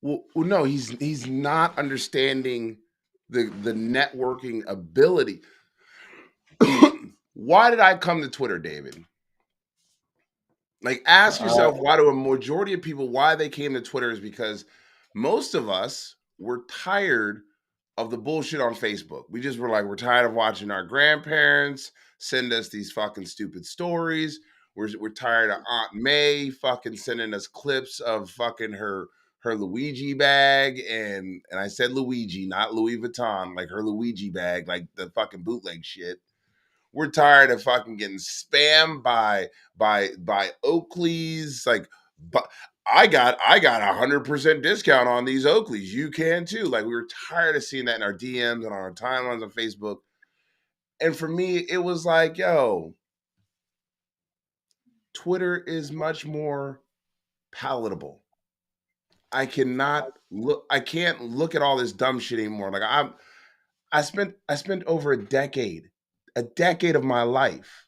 Well, no, he's not understanding the networking ability. Why did I come to Twitter, David? Like, ask yourself why do a majority of people why they came to Twitter is because most of us were tired of the bullshit on Facebook. We just were like, we're tired of watching our grandparents send us these fucking stupid stories. We're tired of Aunt May fucking sending us clips of fucking her Luigi bag, and I said Luigi, not Louis Vuitton, like her Luigi bag, like the fucking bootleg shit. We're tired of fucking getting spammed by Oakleys. Like, but I got 100% discount on these Oakleys. You can too. Like, we were tired of seeing that in our DMs and on our timelines on Facebook. And for me, it was like, yo, Twitter is much more palatable. I can't look at all this dumb shit anymore. Like I spent over a decade of my life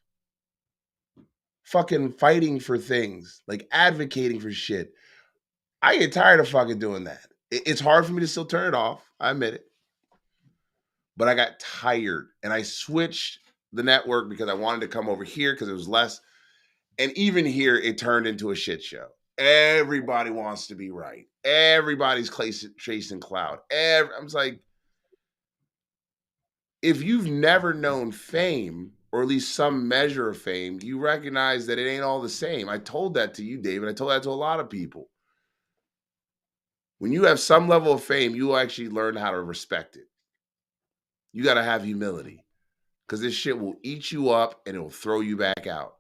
fucking fighting for things, like advocating for shit. I get tired of fucking doing that. It's hard for me to still turn it off. I admit it. But I got tired and I switched the network because I wanted to come over here because it was less. And even here, it turned into a shit show. Everybody wants to be right. Everybody's chasing cloud. I'm just like, if you've never known fame, or at least some measure of fame, you recognize that it ain't all the same. I told that to you, David. I told that to a lot of people. When you have some level of fame, you will actually learn how to respect it. You got to have humility because this shit will eat you up and it will throw you back out.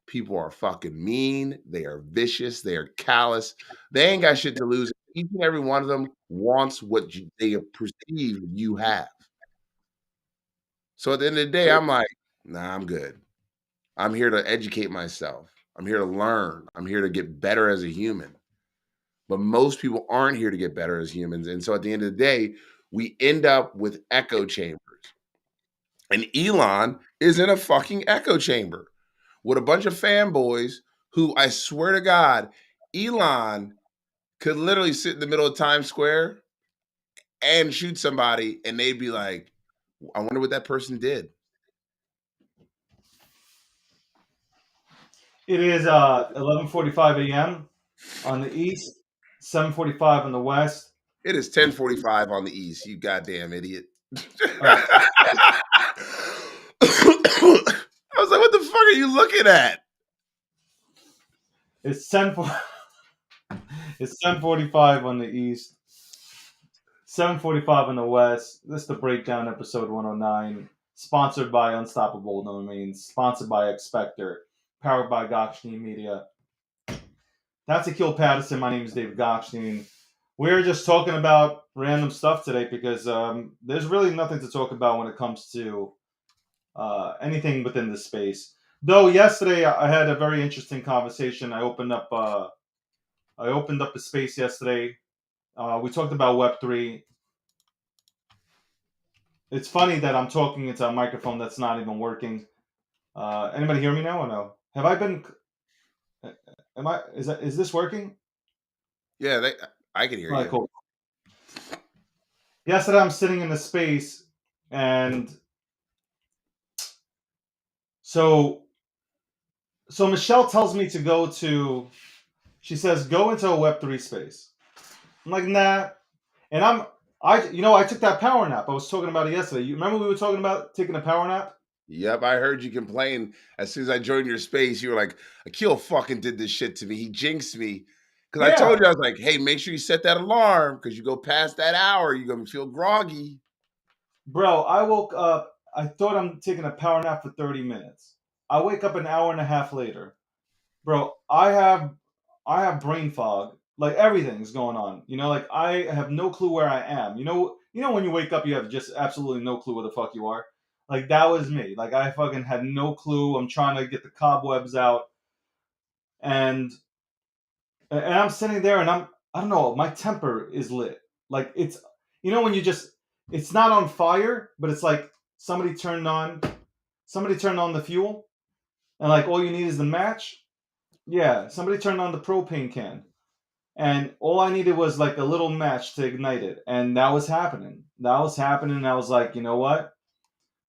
People are fucking mean. They are vicious. They are callous. They ain't got shit to lose. Each and every one of them wants what they perceive you have. So at the end of the day, I'm like, nah, I'm good. I'm here to educate myself. I'm here to learn. I'm here to get better as a human. But most people aren't here to get better as humans. And so at the end of the day, we end up with echo chambers. And Elon is in a fucking echo chamber with a bunch of fanboys who, I swear to God, Elon could literally sit in the middle of Times Square and shoot somebody, and they'd be like, I wonder what that person did. It is 11:45 a.m. on the east, 7:45 on the west. It is 10:45 on the east, you goddamn idiot. All right. I was like, what the fuck are you looking at? It's 10:45 on the east, 7:45 on the west. This is the Breakdown episode 109, sponsored by Unstoppable Domains, sponsored by Expector, powered by Gokhshtein Media. That's Akil Patterson. My name is David Gokhshtein. We're just talking about random stuff today because there's really nothing to talk about when it comes to anything within this space. Though yesterday I had a very interesting conversation. I opened up a space yesterday. We talked about Web3. It's funny that I'm talking into a microphone that's not even working. Anybody hear me now or no? Have I been? Is this working? Yeah, I can hear All right, you. cool. Yesterday I'm sitting in the space, and so Michelle tells me to go to. She says go into a Web3 space. I'm like, nah. And I took that power nap. I was talking about it yesterday. You remember we were talking about taking a power nap? Yep, I heard you complain as soon as I joined your space. You were like, Akil fucking did this shit to me. He jinxed me. Because I told you, I was like, hey, make sure you set that alarm because you go past that hour, you're going to feel groggy. Bro, I woke up. I thought I'm taking a power nap for 30 minutes. I wake up an hour and a half later. Bro, I have brain fog. Like everything's going on. Like I have no clue where I am. When you wake up you have just absolutely no clue where the fuck you are. Like that was me. Like I fucking had no clue. I'm trying to get the cobwebs out. And I'm sitting there and I don't know, my temper is lit. Like it's when it's not on fire, but it's like somebody turned on the fuel and like all you need is the match. Yeah, somebody turned on the propane can. And all I needed was like a little match to ignite it. And that was happening. And I was like, you know what?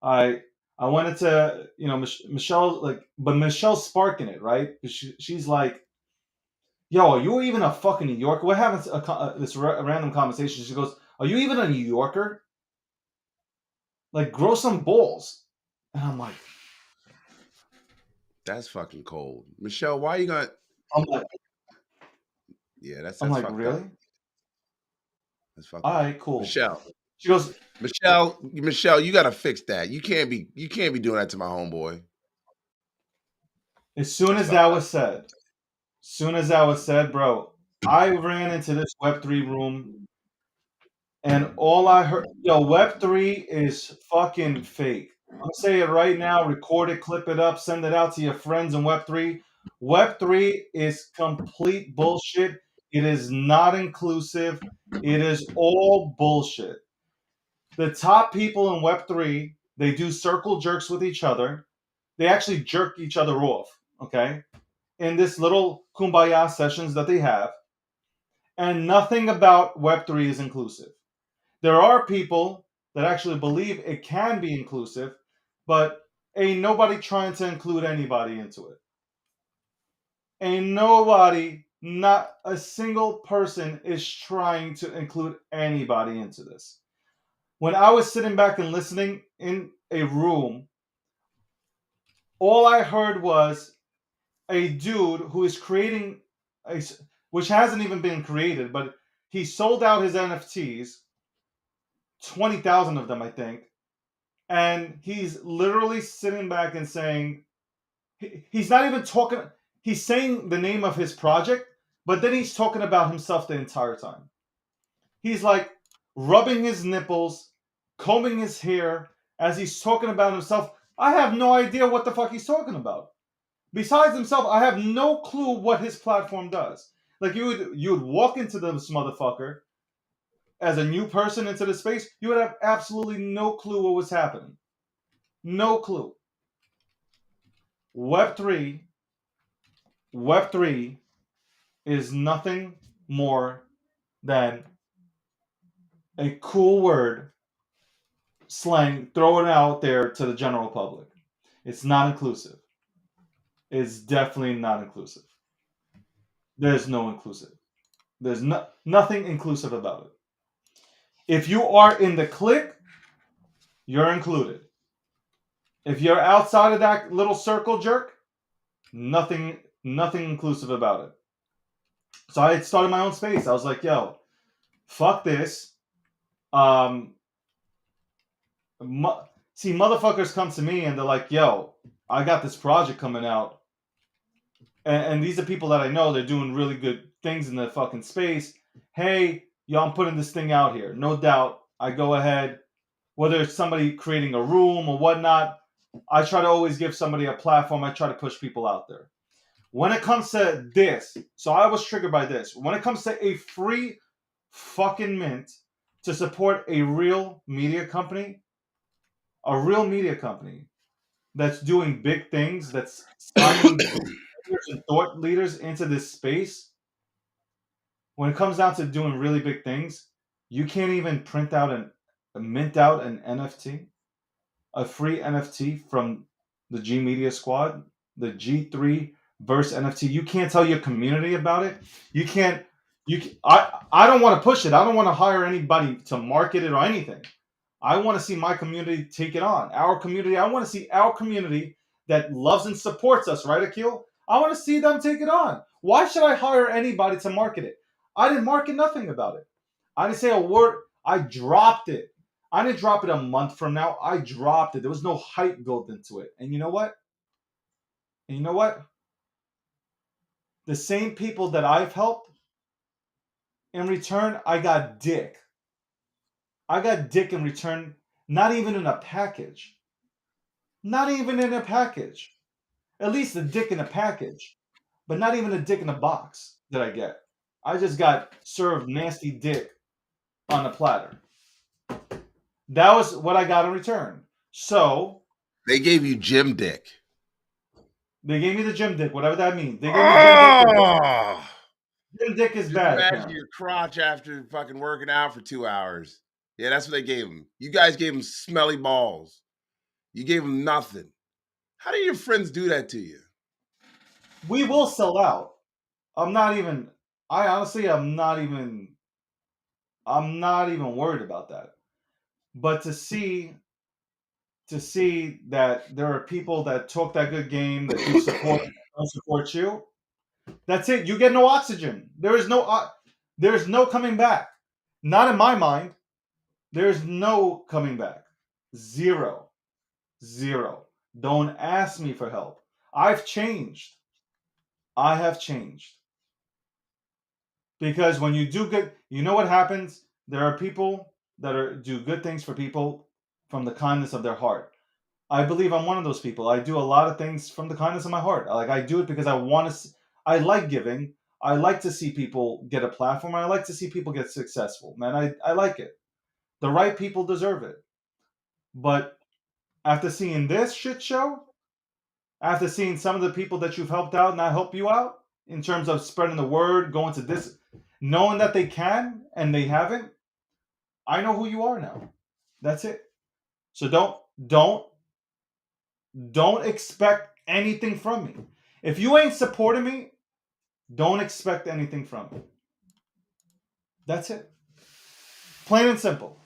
I wanted to, Michelle, like, but Michelle's sparking it, right? She's like, yo, are you even a fucking New Yorker? What happens this random conversation? She goes, are you even a New Yorker? Like, grow some balls. And I'm like, that's fucking cold. Michelle, why you got... I'm like, yeah, that's I'm like, fucked really? up. That's fucked All up. right, cool. Michelle. She goes, Michelle, you gotta fix that. You can't be doing that to my homeboy. As soon as that was said, bro, I ran into this Web3 room, and all I heard, yo, Web3 is fucking fake. I'm gonna say it right now. Record it, clip it up, send it out to your friends in Web3. Web3 is complete bullshit. It is not inclusive. It is all bullshit. The top people in Web3, they do circle jerks with each other. They actually jerk each other off, okay? In this little kumbaya sessions that they have. And nothing about Web3 is inclusive. There are people that actually believe it can be inclusive, but ain't nobody trying to include anybody into it. Ain't nobody, not a single person is trying to include anybody into this. When I was sitting back and listening in a room, all I heard was a dude who is creating which hasn't even been created, but he sold out his NFTs, 20,000 of them, I think. And he's literally sitting back and saying, he's not even talking, he's saying the name of his project, but then he's talking about himself the entire time. He's like rubbing his nipples, combing his hair, as he's talking about himself. I have no idea what the fuck he's talking about. Besides himself, I have no clue what his platform does. Like you would walk into this motherfucker as a new person into the space, you would have absolutely no clue what was happening. No clue. Web3 is nothing more than a cool word, slang, thrown out there to the general public. It's not inclusive. It's definitely not inclusive. There's no inclusive. There's nothing inclusive about it. If you are in the clique, you're included. If you're outside of that little circle jerk, nothing inclusive about it. So I started my own space. I was like, yo, fuck this. See, motherfuckers come to me and they're like, yo, I got this project coming out. And these are people that I know. They're doing really good things in the fucking space. Hey, yo, I'm putting this thing out here. No doubt. I go ahead. Whether it's somebody creating a room or whatnot, I try to always give somebody a platform. I try to push people out there. When it comes to this, so I was triggered by this. When it comes to a free fucking mint to support a real media company that's doing big things, that's signing and thought leaders into this space, when it comes down to doing really big things, you can't even mint out an NFT, a free NFT from the G Media Squad, the G3 Verse NFT. You can't tell your community about it. I don't want to push it. I don't want to hire anybody to market it or anything. I want to see my community take it on. Our community. I want to see our community that loves and supports us, right, Akil? I want to see them take it on. Why should I hire anybody to market it? I didn't market nothing about it. I didn't say a word. I dropped it. I didn't drop it a month from now. I dropped it. There was no hype built into it. And you know what? The same people that I've helped, in return, I got dick. I got dick in return, not even in a package. Not even in a package. At least a dick in a package. But not even a dick in a box that I get. I just got served nasty dick on a platter. That was what I got in return. So they gave you gym dick. They gave me the gym dick, whatever that means. They gave me gym dick. Gym dick is just bad. Imagine apparently. Your crotch after fucking working out for 2 hours. Yeah, that's what they gave him. You guys gave him smelly balls. You gave him nothing. How do your friends do that to you? We will sell out. I'm not even worried about that. But to see that there are people that talk that good game, that do support don't support you, that's it. You get no oxygen. There's no coming back. Not in my mind. There's no coming back. Zero. Don't ask me for help. I've changed. I have changed. Because when you do good, you know what happens? There are people that do good things for people from the kindness of their heart. I believe I'm one of those people. I do a lot of things from the kindness of my heart. I do it because I like giving. I like to see people get a platform. I like to see people get successful. Man, I like it. The right people deserve it. But after seeing this shit show, after seeing some of the people that you've helped out and I help you out in terms of spreading the word, going to this, knowing that they can and they haven't, I know who you are now. That's it. So don't expect anything from me. If you ain't supporting me, don't expect anything from me. That's it. Plain and simple.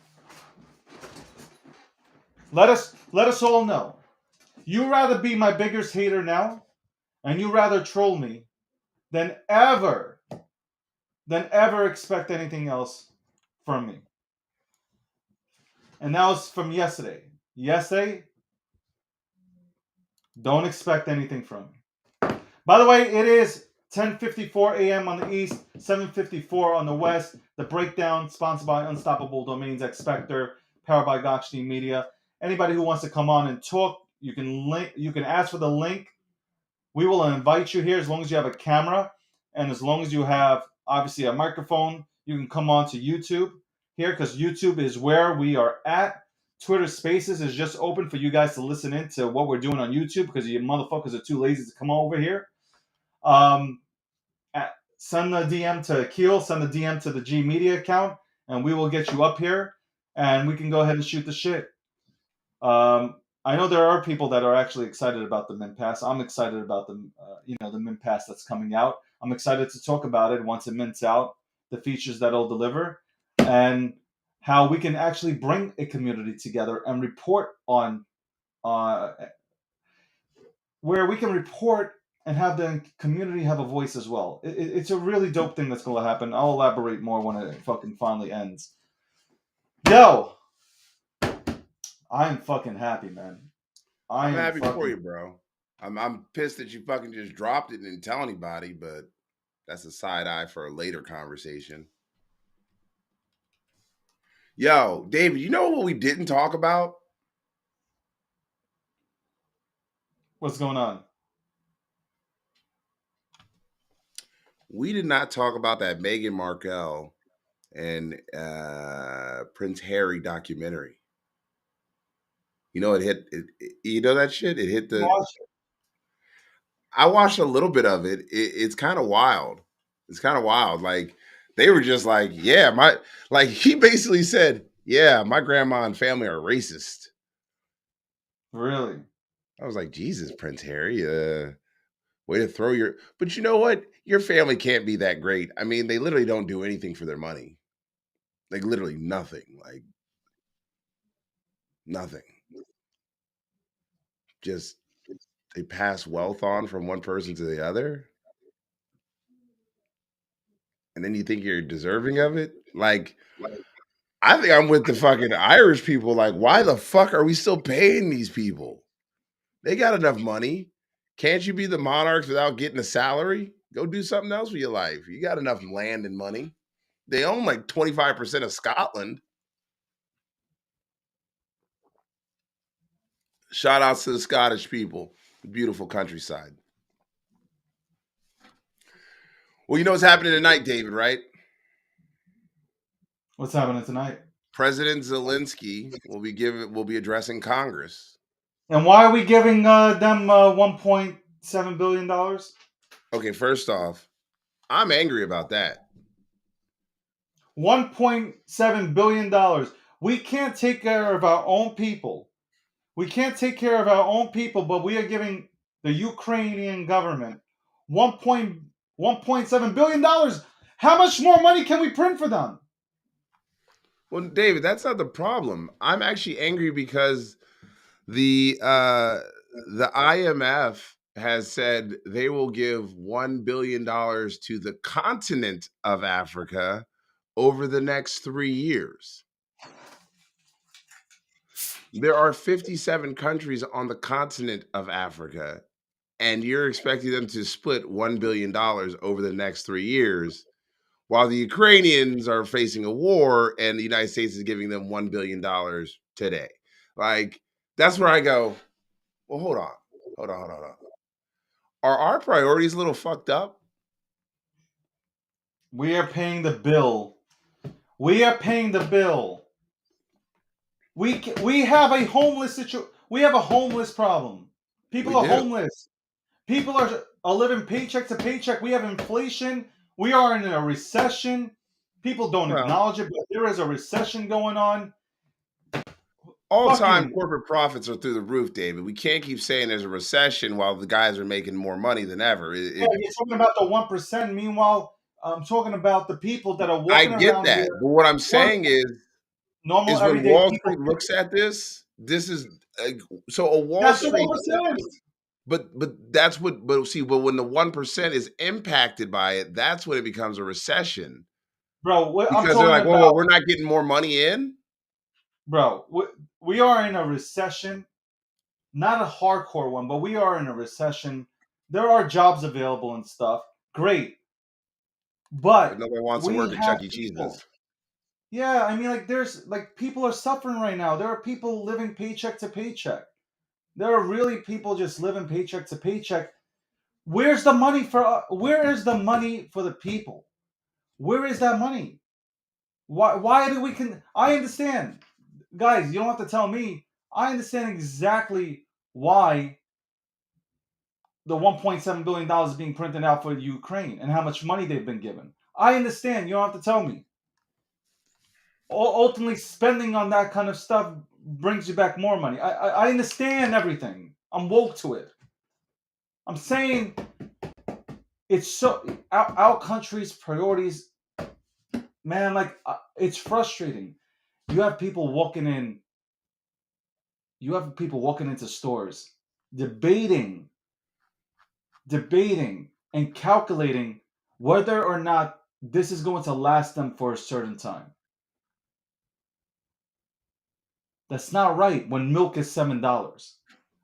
Let us all know. You rather be my biggest hater now, and you rather troll me than ever expect anything else from me. And that was from yesterday. Yesterday, don't expect anything from me. By the way, it is 10:54 a.m. on the east, 7:54 on the west. The Breakdown, sponsored by Unstoppable Domains, Expector, powered by Gokhshtein Media. Anybody who wants to come on and talk, you can ask for the link. We will invite you here as long as you have a camera and as long as you have obviously a microphone. You can come on to YouTube here because YouTube is where we are at. Twitter Spaces is just open for you guys to listen in to what we're doing on YouTube because you motherfuckers are too lazy to come over here. Send a DM to Keel, send a DM to the G Media account, and we will get you up here and we can go ahead and shoot the shit. I know there are people that are actually excited about the Mint Pass. I'm excited about the Mint Pass that's coming out. I'm excited to talk about it once it mints out, the features that it'll deliver, and how we can actually bring a community together and report on where we can report and have the community have a voice as well. It's a really dope thing that's going to happen. I'll elaborate more when it fucking finally ends. Yo! I'm fucking happy, man. I'm happy for you, bro. I'm pissed that you fucking just dropped it and didn't tell anybody, but that's a side eye for a later conversation. Yo, David, you know what we didn't talk about? What's going on? We did not talk about that Meghan Markle and Prince Harry documentary. You know, you know that shit? It hit the... I watched a little bit of it. It's kind of wild. It's kind of wild. Like, they were just like, yeah, he basically said, yeah, my grandma and family are racist. Really? I was like, Jesus, Prince Harry, way to throw your... But you know what? Your family can't be that great. I mean, they literally don't do anything for their money. Like, literally nothing. Like, nothing. Just, they pass wealth on from one person to the other. And then you think you're deserving of it? Like, I think I'm with the fucking Irish people. Like, why the fuck are we still paying these people? They got enough money. Can't you be the monarchs without getting a salary? Go do something else with your life. You got enough land and money. They own like 25% of Scotland. Shout outs to the Scottish people. Beautiful countryside. Well, you know what's happening tonight, David, right? What's happening tonight? President Zelensky will be addressing Congress. And why are we giving them $1.7 billion? Okay, first off, I'm angry about that. $1.7 billion. We can't take care of our own people. We can't take care of our own people, but we are giving the Ukrainian government $1.7 billion. How much more money can we print for them? Well, David, that's not the problem. I'm actually angry because the IMF has said they will give $1 billion to the continent of Africa over the next 3 years. There are 57 countries on the continent of Africa, and you're expecting them to split $1 billion over the next 3 years, while the Ukrainians are facing a war and the United States is giving them $1 billion today. Like, that's where I go, well, hold on. Are our priorities a little fucked up? We are paying the bill. We have a homeless situation. We have a homeless problem. People are homeless. People are living paycheck to paycheck. We have inflation. We are in a recession. People don't acknowledge it, but there is a recession going on. All-time corporate profits are through the roof, David. We can't keep saying there's a recession while the guys are making more money than ever. You're talking about the 1%. Meanwhile, I'm talking about the people that are walking around. I get that, but what I'm saying is when Wall Street looks at this is so a Wall Street. But that's what. But see, but when the 1% is impacted by it, that's when it becomes a recession, bro. Because they're like, well, we're not getting more money in. Bro, we are in a recession, not a hardcore one, but we are in a recession. There are jobs available and stuff. Great. But nobody wants to work at Chuck E. Cheese's. Yeah, I mean, like, there's like people are suffering right now. There are people living paycheck to paycheck. There are really people just living paycheck to paycheck. Where's the money for? Where is the money for the people? Where is that money? Why do we can? I understand, guys. You don't have to tell me. I understand exactly why the 1.7 billion dollars is being printed out for Ukraine and how much money they've been given. I understand. You don't have to tell me. Ultimately, spending on that kind of stuff brings you back more money. I understand everything. I'm woke to it. I'm saying it's so our country's priorities, man. Like it's frustrating. You have people walking in. You have people walking into stores, debating, and calculating whether or not this is going to last them for a certain time. That's not right when milk is $7.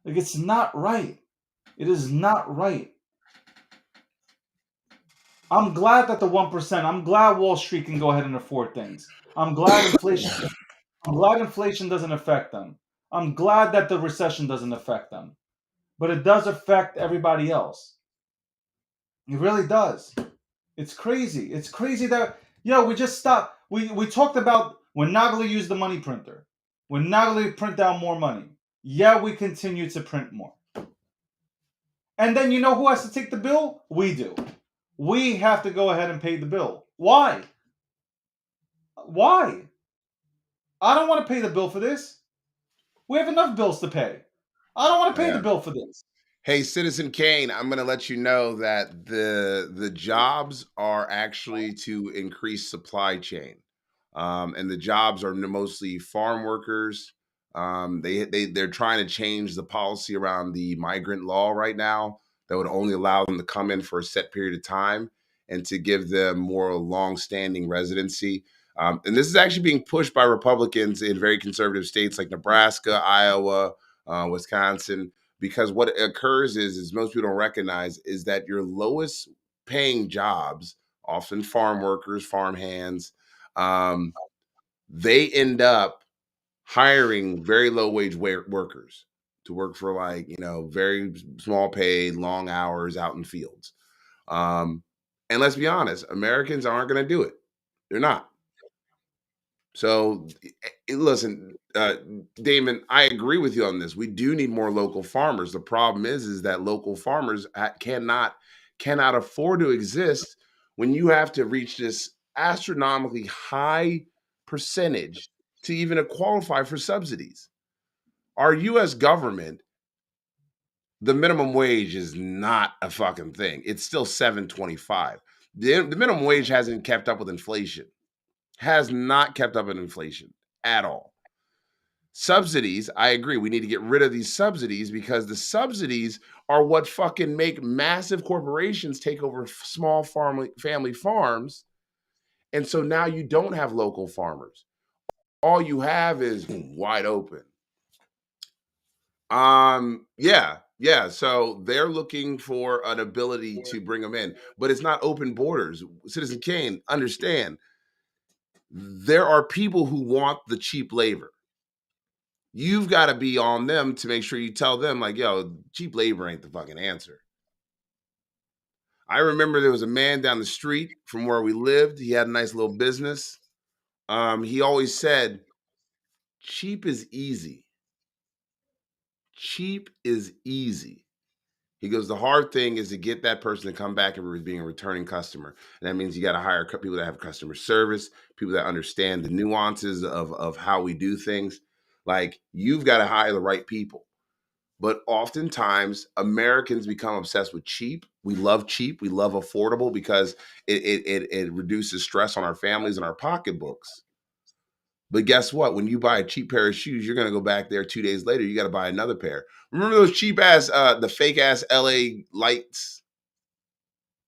Like it's not right. It is not right. I'm glad that the 1%, I'm glad Wall Street can go ahead and afford things. I'm glad inflation doesn't affect them. I'm glad that the recession doesn't affect them. But it does affect everybody else. It really does. It's crazy. It's crazy that we just stopped. We talked about we're not going to use the money printer. We're not going to print out more money. Yeah, we continue to print more. And then you know who has to take the bill? We do. We have to go ahead and pay the bill. Why? Why? I don't want to pay the bill for this. We have enough bills to pay. I don't want to pay the Yeah. bill for this. Hey, Citizen Kane, I'm going to let you know that the jobs are actually to increase supply chain, and the jobs are mostly farm workers. They're trying to change the policy around the migrant law right now that would only allow them to come in for a set period of time and to give them more long-standing residency. And this is actually being pushed by Republicans in very conservative states like Nebraska, Iowa, Wisconsin, because what occurs is most people don't recognize is that your lowest paying jobs, often farm workers, farm hands, um, they end up hiring very low wage workers to work for like, very small paid, long hours out in fields. Um, and let's be honest, Americans aren't going to do it. They're not. So, listen, Damon, I agree with you on this. We do need more local farmers. The problem is that local farmers cannot afford to exist when you have to reach this astronomically high percentage to even qualify for subsidies. Our U.S. government, the minimum wage is not a fucking thing. It's still 7.25. The minimum wage hasn't kept up with inflation. Has not kept up with inflation at all. Subsidies, I agree. We need to get rid of these subsidies because the subsidies are what fucking make massive corporations take over small family farms. And so now you don't have local farmers. All you have is wide open. Yeah. So they're looking for an ability to bring them in, but it's not open borders. Citizen Kane, understand. There are people who want the cheap labor. You've got to be on them to make sure you tell them, like, yo, cheap labor ain't the fucking answer. I remember there was a man down the street from where we lived. He had a nice little business. He always said, cheap is easy. Cheap is easy. He goes, the hard thing is to get that person to come back and being a returning customer. And that means you got to hire people that have customer service, people that understand the nuances of how we do things. Like, you've got to hire the right people. But oftentimes Americans become obsessed with cheap. We love cheap. We love affordable because it reduces stress on our families and our pocketbooks. But guess what? When you buy a cheap pair of shoes, you're going to go back there 2 days later. You got to buy another pair. Remember those cheap ass, the fake ass LA lights,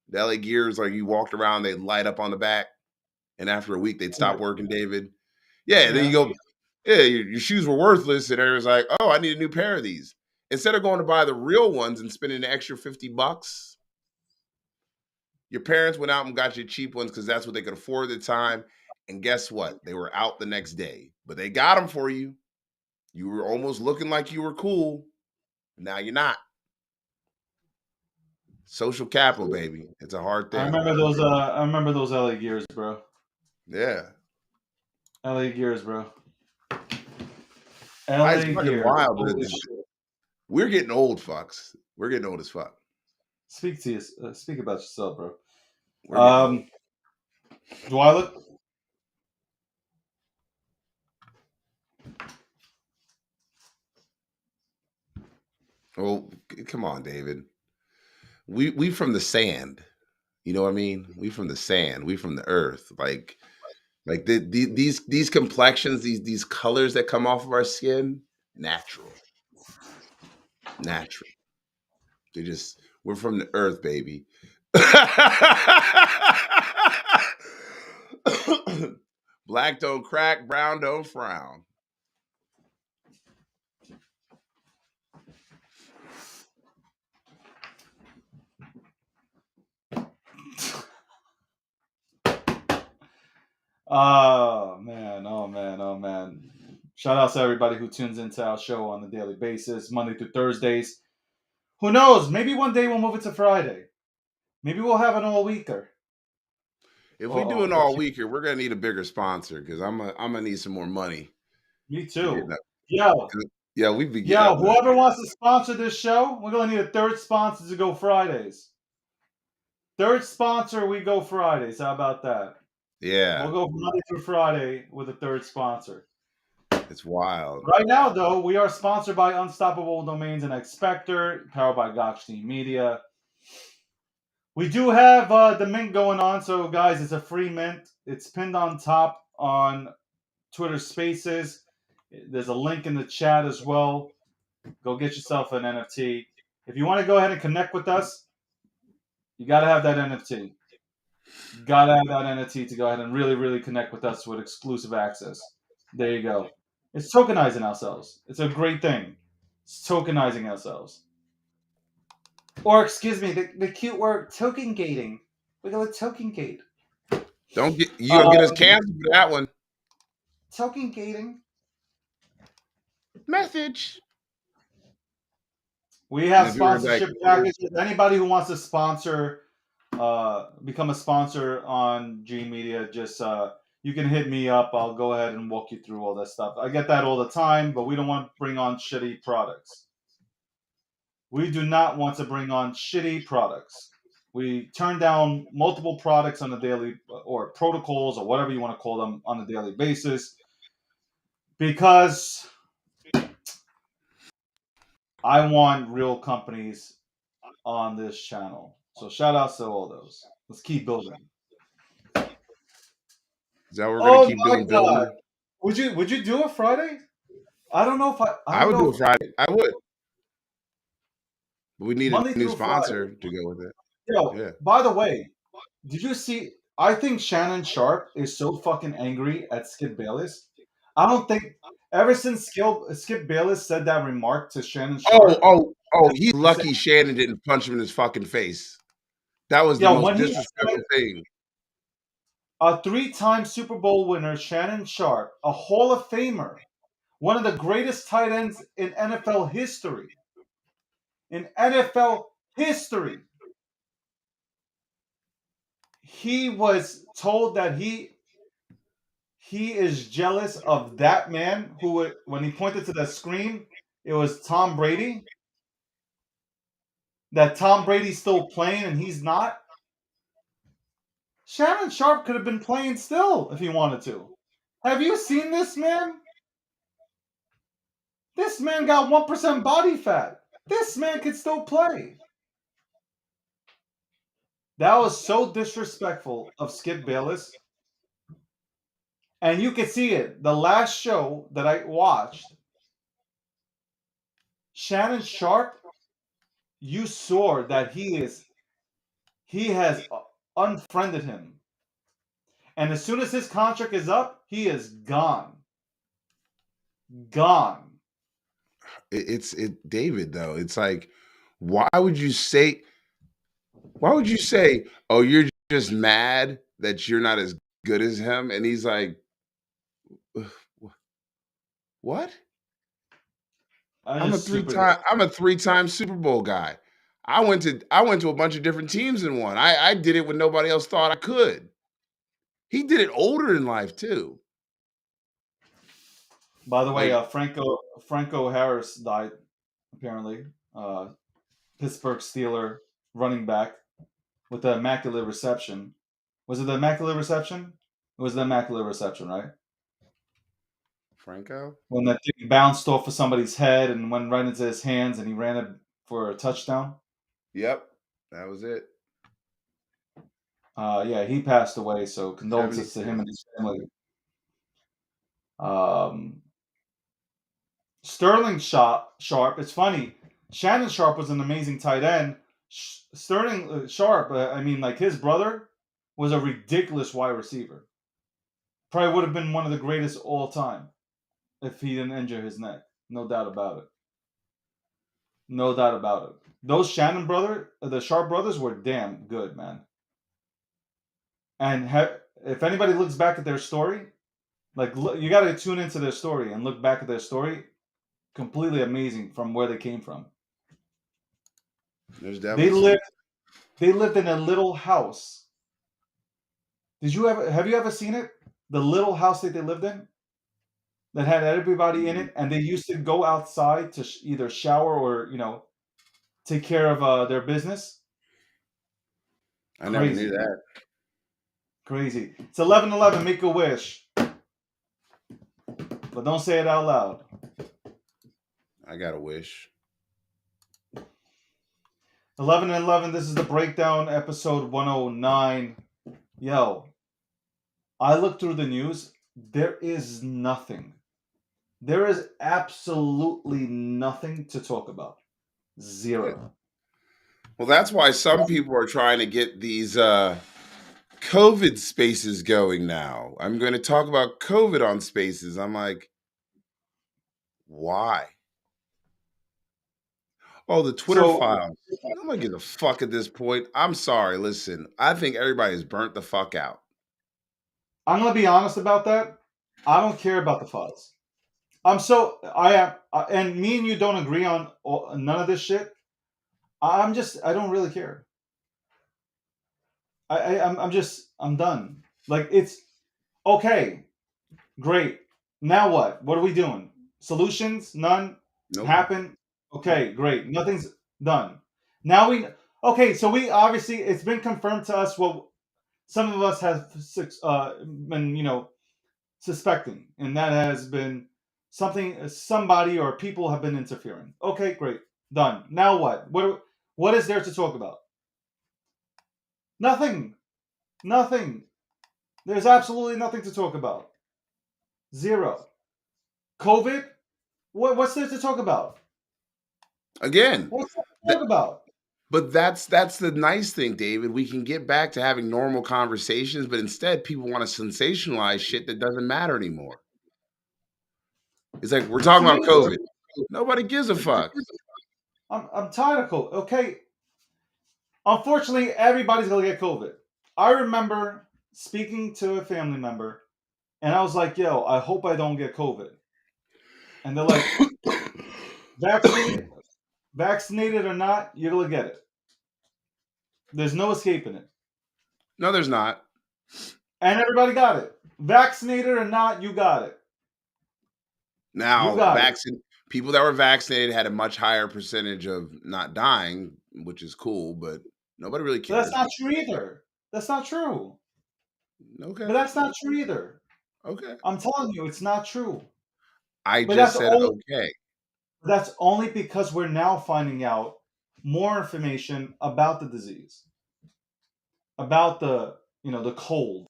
the LA gears, like you walked around, they'd light up on the back. And after a week, they'd stop working, David. Yeah. And then you Yeah. go, yeah, your shoes were worthless. And everyone's like, oh, I need a new pair of these. Instead of going to buy the real ones and spending an extra $50, your parents went out and got you cheap ones because that's what they could afford at the time. And guess what? They were out the next day, but they got them for you. You were almost looking like you were cool. Now you're not. Social capital, baby. It's a hard I thing. remember those. I remember those LA Gears, bro. Yeah. LA Gears, bro. It's LA fucking Gears. wild. Holy shit. We're getting old, fucks. We're getting old as fuck. Speak to you. Speak about yourself, bro. We're getting old. Do I look? Oh, come on, David. We from the sand. You know what I mean? We from the sand. We from the earth. Like these complexions, these colors that come off of our skin, natural. Natural. We're from the earth, baby. Black don't crack, brown don't frown. Oh man, oh man, oh man. Shout out to everybody who tunes into our show on a daily basis, Monday through Thursdays. Who knows? Maybe one day we'll move it to Friday. Maybe we'll have an all-weeker. If we do an all weeker, we're gonna need a bigger sponsor because I'm gonna need some more money. Me too. Yo, yeah, we be yo, whoever wants to sponsor this show, we're gonna need a third sponsor to go Fridays. Third sponsor, we go Fridays. How about that? Yeah. We'll go Monday through Friday with a third sponsor. It's wild. Right now, though, we are sponsored by Unstoppable Domains and Expector, powered by Gokhshtein Media. We do have the mint going on, so guys, it's a free mint. It's pinned on top on Twitter Spaces. There's a link in the chat as well. Go get yourself an NFT. If you want to go ahead and connect with us, you got to have that NFT. You got to have that NFT to go ahead and really, really connect with us with exclusive access. There you go. It's tokenizing ourselves. It's a great thing. It's tokenizing ourselves. Or, excuse me, the cute word token gating. We got a token gate. Don't get us canceled for that one. Token gating. Message. We have sponsorship packages. Anybody who wants to sponsor, become a sponsor on G Media, just you can hit me up. I'll go ahead and walk you through all that stuff. I get that all the time, but we don't want to bring on shitty products. We do not want to bring on shitty products. We turn down multiple products on a daily, or protocols, or whatever you want to call them, on a daily basis, because I want real companies on this channel. So shout outs to all those. Let's keep building. Is that what we're gonna keep doing? Building? Would you do it Friday? I don't know if I would do it Friday. I would. But we need a new sponsor to go with it. Yo, yeah. By the way, did you see? I think Shannon Sharp is so fucking angry at Skip Bayless. I don't think ever since Skip Bayless said that remark to Shannon Sharp. Oh! He's lucky Shannon didn't punch him in his fucking face. That was the most disrespectful thing. A 3-time Super Bowl winner, Shannon Sharp, a Hall of Famer, one of the greatest tight ends in NFL history. In NFL history. He was told that he is jealous of that man who, when he pointed to the screen, it was Tom Brady. That Tom Brady's still playing and he's not. Shannon Sharp could have been playing still if he wanted to. Have you seen this man? This man got 1% body fat. This man could still play. That was so disrespectful of Skip Bayless. And you could see it. The last show that I watched, Shannon Sharp, you saw that he has unfriended him. And as soon as his contract is up, he is gone. Gone. It's David, though. It's like, why would you say, oh, you're just mad that you're not as good as him, and he's like, what? I'm a Stupid. three-time Super Bowl guy. I went to a bunch of different teams and won. I did it when nobody else thought I could. He did it older in life too. By the way, Like, Franco Harris died apparently. Pittsburgh Steeler running back with the immaculate reception. Was it the immaculate reception? It was the immaculate reception, right? Franco? When that thing bounced off of somebody's head and went right into his hands, and he ran it for a touchdown. Yep, that was it. Yeah, he passed away. So condolences to him and his family. Sterling Sharp. It's funny. Shannon Sharp was an amazing tight end. Sterling Sharp. I mean, like his brother was a ridiculous wide receiver. Probably would have been one of the greatest all time if he didn't injure his neck. No doubt about it. No doubt about it. Those the Sharp brothers were damn good, man. And if anybody looks back at their story, like you got to tune into their story and look back at their story. Completely amazing from where they came from. There's definitely they lived in a little house. Have you ever seen it? The little house that they lived in that had everybody in it, and they used to go outside to either shower or take care of their business. I never knew that. Crazy. It's 11:11. Make a wish, but don't say it out loud. I got a wish. 11:11. This is the Breakdown episode 109. Yo, I looked through the news. There is nothing. There is absolutely nothing to talk about. Zero. Well, that's why some people are trying to get these COVID spaces going now. I'm going to talk about COVID on spaces. I'm like, why? Oh, the Twitter files. I'm going to give a fuck at this point. I'm sorry. Listen, I think everybody's burnt the fuck out. I'm going to be honest about that. I don't care about the files. And me and you don't agree on none of this shit. I don't really care. I'm done. Like, it's okay. Great. Now what? What are we doing? Solutions? None? Nope. Happen? Okay, great. Nothing's done. Now so we obviously, it's been confirmed to us what some of us have been, suspecting, and that has been somebody or people have been interfering. Okay, great. Done. Now what? What is there to talk about? Nothing. Nothing. There's absolutely nothing to talk about. Zero. COVID? What's there to talk about? Again. What's there to talk about? But that's the nice thing, David. We can get back to having normal conversations, but instead people want to sensationalize shit that doesn't matter anymore. It's like, we're talking about COVID. Nobody gives a fuck. I'm tired of COVID. Okay. Unfortunately, everybody's going to get COVID. I remember speaking to a family member, and I was like, yo, I hope I don't get COVID. And they're like, vaccinated or not, you're going to get it. There's no escaping it. No, there's not. And everybody got it. Vaccinated or not, you got it. Now, people that were vaccinated had a much higher percentage of not dying, which is cool, but nobody really cares. That's not true either. That's not true. Okay. But that's not true either. Okay. I'm telling you, it's not true. I just said okay. That's only because we're now finding out more information about the disease, about the cold.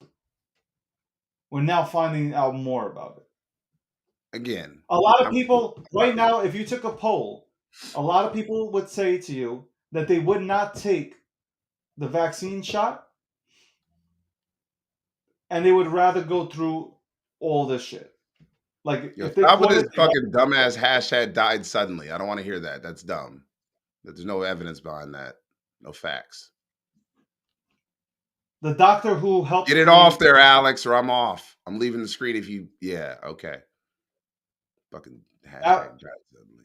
We're now finding out more about it. Again, a lot of people right now, if you took a poll, a lot of people would say to you that they would not take the vaccine shot, and they would rather go through all this shit. Like, if they stop with this fucking dumbass hashtag died suddenly. I don't want to hear that. That's dumb. There's no evidence behind that. No facts. the doctor who helped Get it create. off there, Alex, or I'm off. I'm leaving the screen if you. Yeah, okay. Fucking hashtag died suddenly.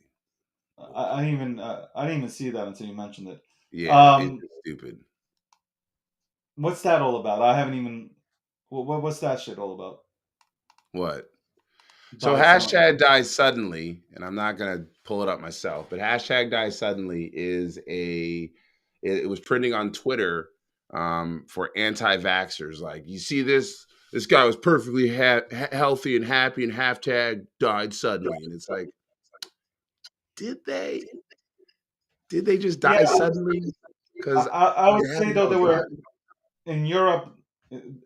I didn't even see that until you mentioned it. Yeah, it's stupid. What's that all about? I haven't even. What's that shit all about? What? So Died suddenly. hashtag die suddenly, and I'm not gonna pull it up myself, but hashtag die suddenly is it was trending on Twitter for anti-vaxxers. Like, you see this guy was perfectly healthy and happy, and hashtag died suddenly, and it's like, did they just die Yeah, suddenly? Because I would they say haven't though all there were died. in Europe.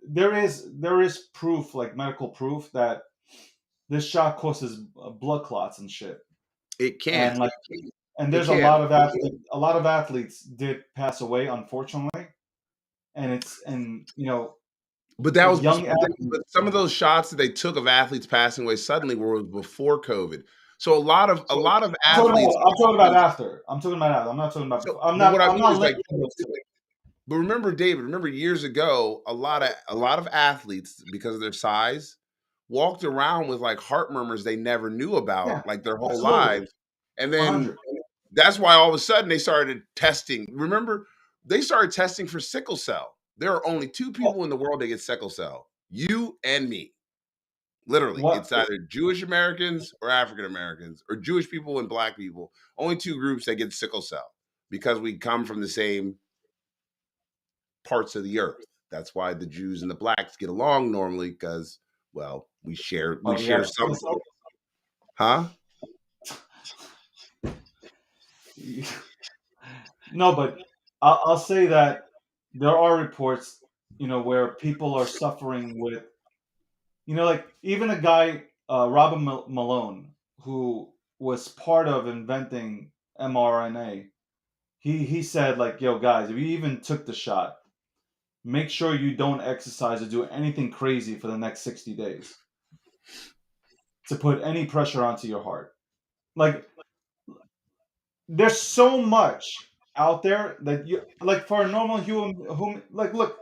There is proof, like medical proof, that this shot causes blood clots and shit, It can't. and like and It there's a can't. lot of athletes did pass away, unfortunately, and But that like was young but athletes. some of those shots that they took of athletes passing away suddenly were before COVID. So a So lot of athletes. I'm talking about after. I'm talking about after. I'm not talking about So, before. I'm but not. what I I'm mean not is, like, linking those two. but remember, David, remember years ago, a lot of athletes, because of their size, walked around with like heart murmurs they never knew Yeah, about, like, their whole absolutely, lives. And then 100. that's why all of a sudden they started testing. Remember, they started testing for sickle cell. There are only two Well, people in the world that get sickle cell: you and me. Literally, what? it's either Jewish Americans or African Americans, or Jewish people and Black people. Only two groups that get sickle cell, because we come from the same parts of the earth. That's why the Jews and the Blacks get along normally, because, well, we Oh, you have sickle something. cell? Huh? No, but I'll say that there are reports, where people are suffering with, like even a guy, Robert Malone, who was part of inventing mRNA. He said, like, yo guys, if you even took the shot, make sure you don't exercise or do anything crazy for the next 60 days to put any pressure onto your heart. Like, there's so much out there that you like for a normal human whom like look,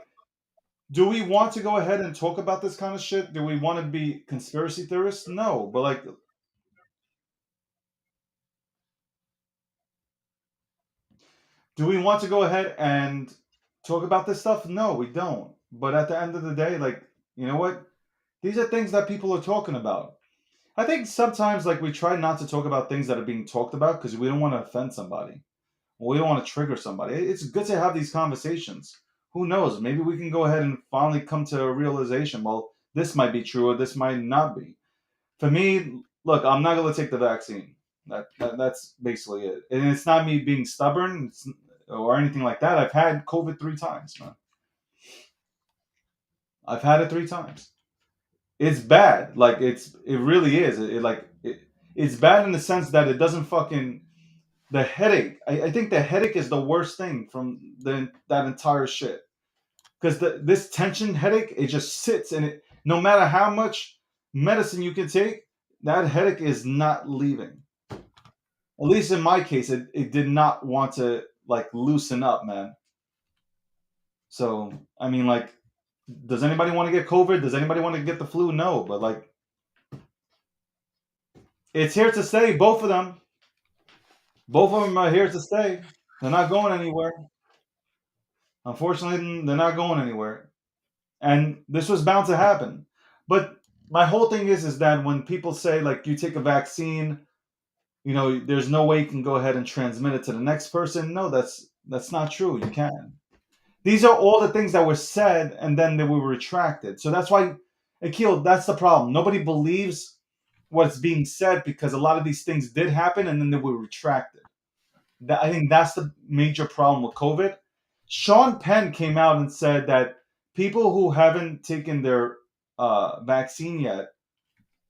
do we want to go ahead and talk about this kind of shit? Do we want to be conspiracy theorists? No, but like, do we want to go ahead and talk about this stuff? No, we don't. But at the end of the day, like, you know what? These are things that people are talking about. I think sometimes, like, we try not to talk about things that are being talked about because we don't want to offend somebody. We don't want to trigger somebody. It's good to have these conversations. Who knows? Maybe we can go ahead and finally come to a realization. Well, this might be true or this might not be. For me, look, I'm not going to take the vaccine. That's basically it. And it's not me being stubborn or anything like that. I've had COVID 3 times, man. I've had it 3 times. It's bad. Like, it really is. It's bad in the sense that it doesn't fucking the headache. I think the headache is the worst thing from that entire shit. Because this tension headache, it just sits and it. No matter how much medicine you can take, that headache is not leaving. At least in my case, it did not want to like loosen up, man. So I mean, like, does anybody want to get COVID? Does anybody want to get the flu? No, but like, it's here to stay. Both of them. Both of them are here to stay. They're not going anywhere. Unfortunately, they're not going anywhere. And this was bound to happen. But my whole thing is that when people say, like, you take a vaccine, there's no way you can go ahead and transmit it to the next person. No, that's not true. You can. These are all the things that were said and then they were retracted. So that's why, Akil, that's the problem. Nobody believes what's being said because a lot of these things did happen and then they were retracted. I think that's the major problem with COVID. Sean Penn came out and said that people who haven't taken their vaccine yet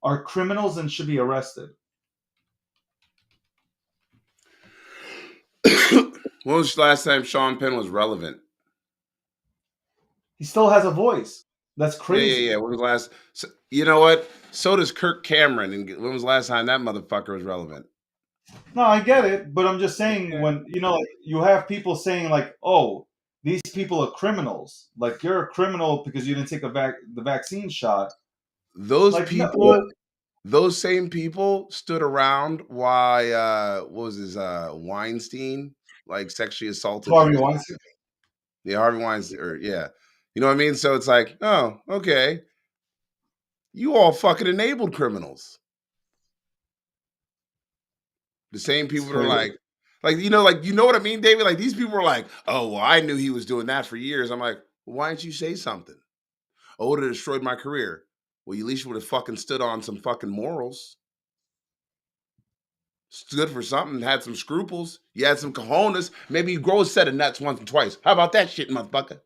are criminals and should be arrested. When was the last time Sean Penn was relevant? He still has a voice. That's Yeah, crazy. yeah, yeah. When was the last? So, you know what? So does Kirk Cameron. And when was the last time that motherfucker was relevant? No, I get it, but I'm just saying when like, you have people saying like, "Oh, these people are criminals. Like, you're a criminal because you didn't take the vaccine shot. Those Like, no, people, those same people stood around why what was his Weinstein like sexually assaulted Harvey his Weinstein. yeah, Harvey Weinstein, or yeah. You know what I mean? So it's like, oh, okay. You all fucking enabled criminals. The same It's people that are crazy. like you know what I mean, David? Like these people are like, oh well, I knew he was doing that for years. I'm like, well, why didn't you say something? Oh, it would have destroyed my career. Well, you at least would have fucking stood on some fucking morals. Stood for something, had some scruples. You had some cojones. Maybe you grow a set of nuts once or twice. How about that shit, motherfucker?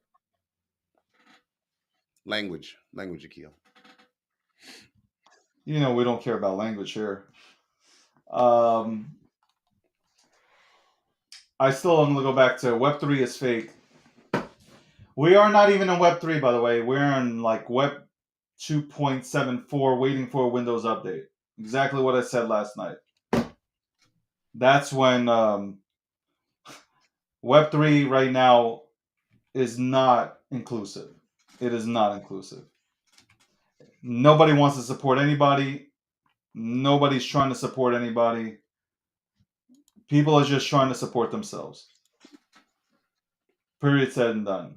Language, Akil. You know, we don't care about language here. I still am going to go back to Web3 is fake. We are not even in Web3, by the way. We're in like Web 2.74, waiting for a Windows update. Exactly what I said last night. That's when Web3 right now is not inclusive. It is not inclusive. Nobody wants to support anybody. Nobody's trying to support anybody. People are just trying to support themselves. Period, said and done.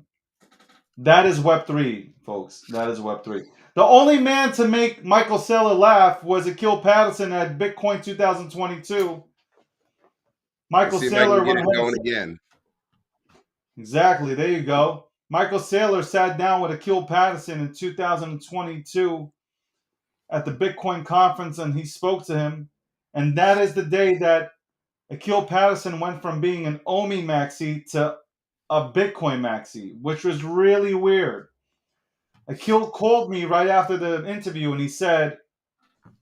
That is Web3, folks. That is Web3. The only man to make Michael Saylor laugh was Akil Patterson at Bitcoin 2022. Let's Michael see if I can Saylor get went it ahead and going said, again. exactly, there you go. Michael Saylor sat down with Akil Patterson in 2022 at the Bitcoin conference and he spoke to him. And that is the day that Akil Patterson went from being an Omi maxi to a Bitcoin maxi, which was really weird. Akil called me right after the interview and he said,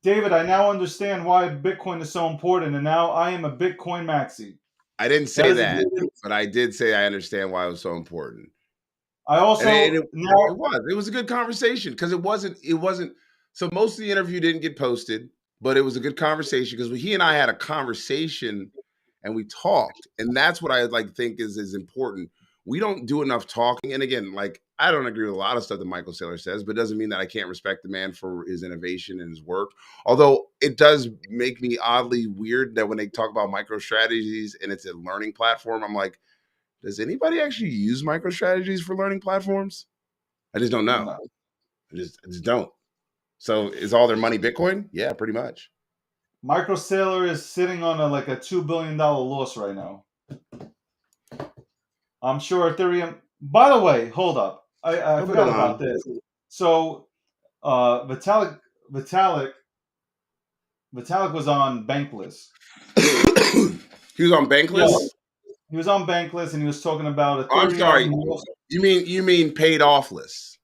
David, I now understand why Bitcoin is so important, and now I am a Bitcoin maxi. I didn't That say is that, but I did say I understand why it was so important. I And also now it was a good conversation because it wasn't so most of the interview didn't get posted, but it was a good conversation because he and I had a conversation and we talked. And that's what I like think is important. We don't do enough talking. And again, like I don't agree with a lot of stuff that Michael Saylor says, but it doesn't mean that I can't respect the man for his innovation and his work. Although it does make me oddly weird that when they talk about micro strategies and it's a learning platform, I'm like, does anybody actually use MicroStrategies for learning platforms? I just don't know. no. I just don't. So is all their money Bitcoin? Yeah, pretty much. Michael Saylor is sitting on like a $2 billion loss right now. I'm sure Ethereum. By the way, hold up. I Moving forgot about on. this. So Vitalik was on Bankless. He was on Yeah, Bankless? he was on Bankless and he was talking about Oh, I'm Ethereum. sorry. You mean paid offless?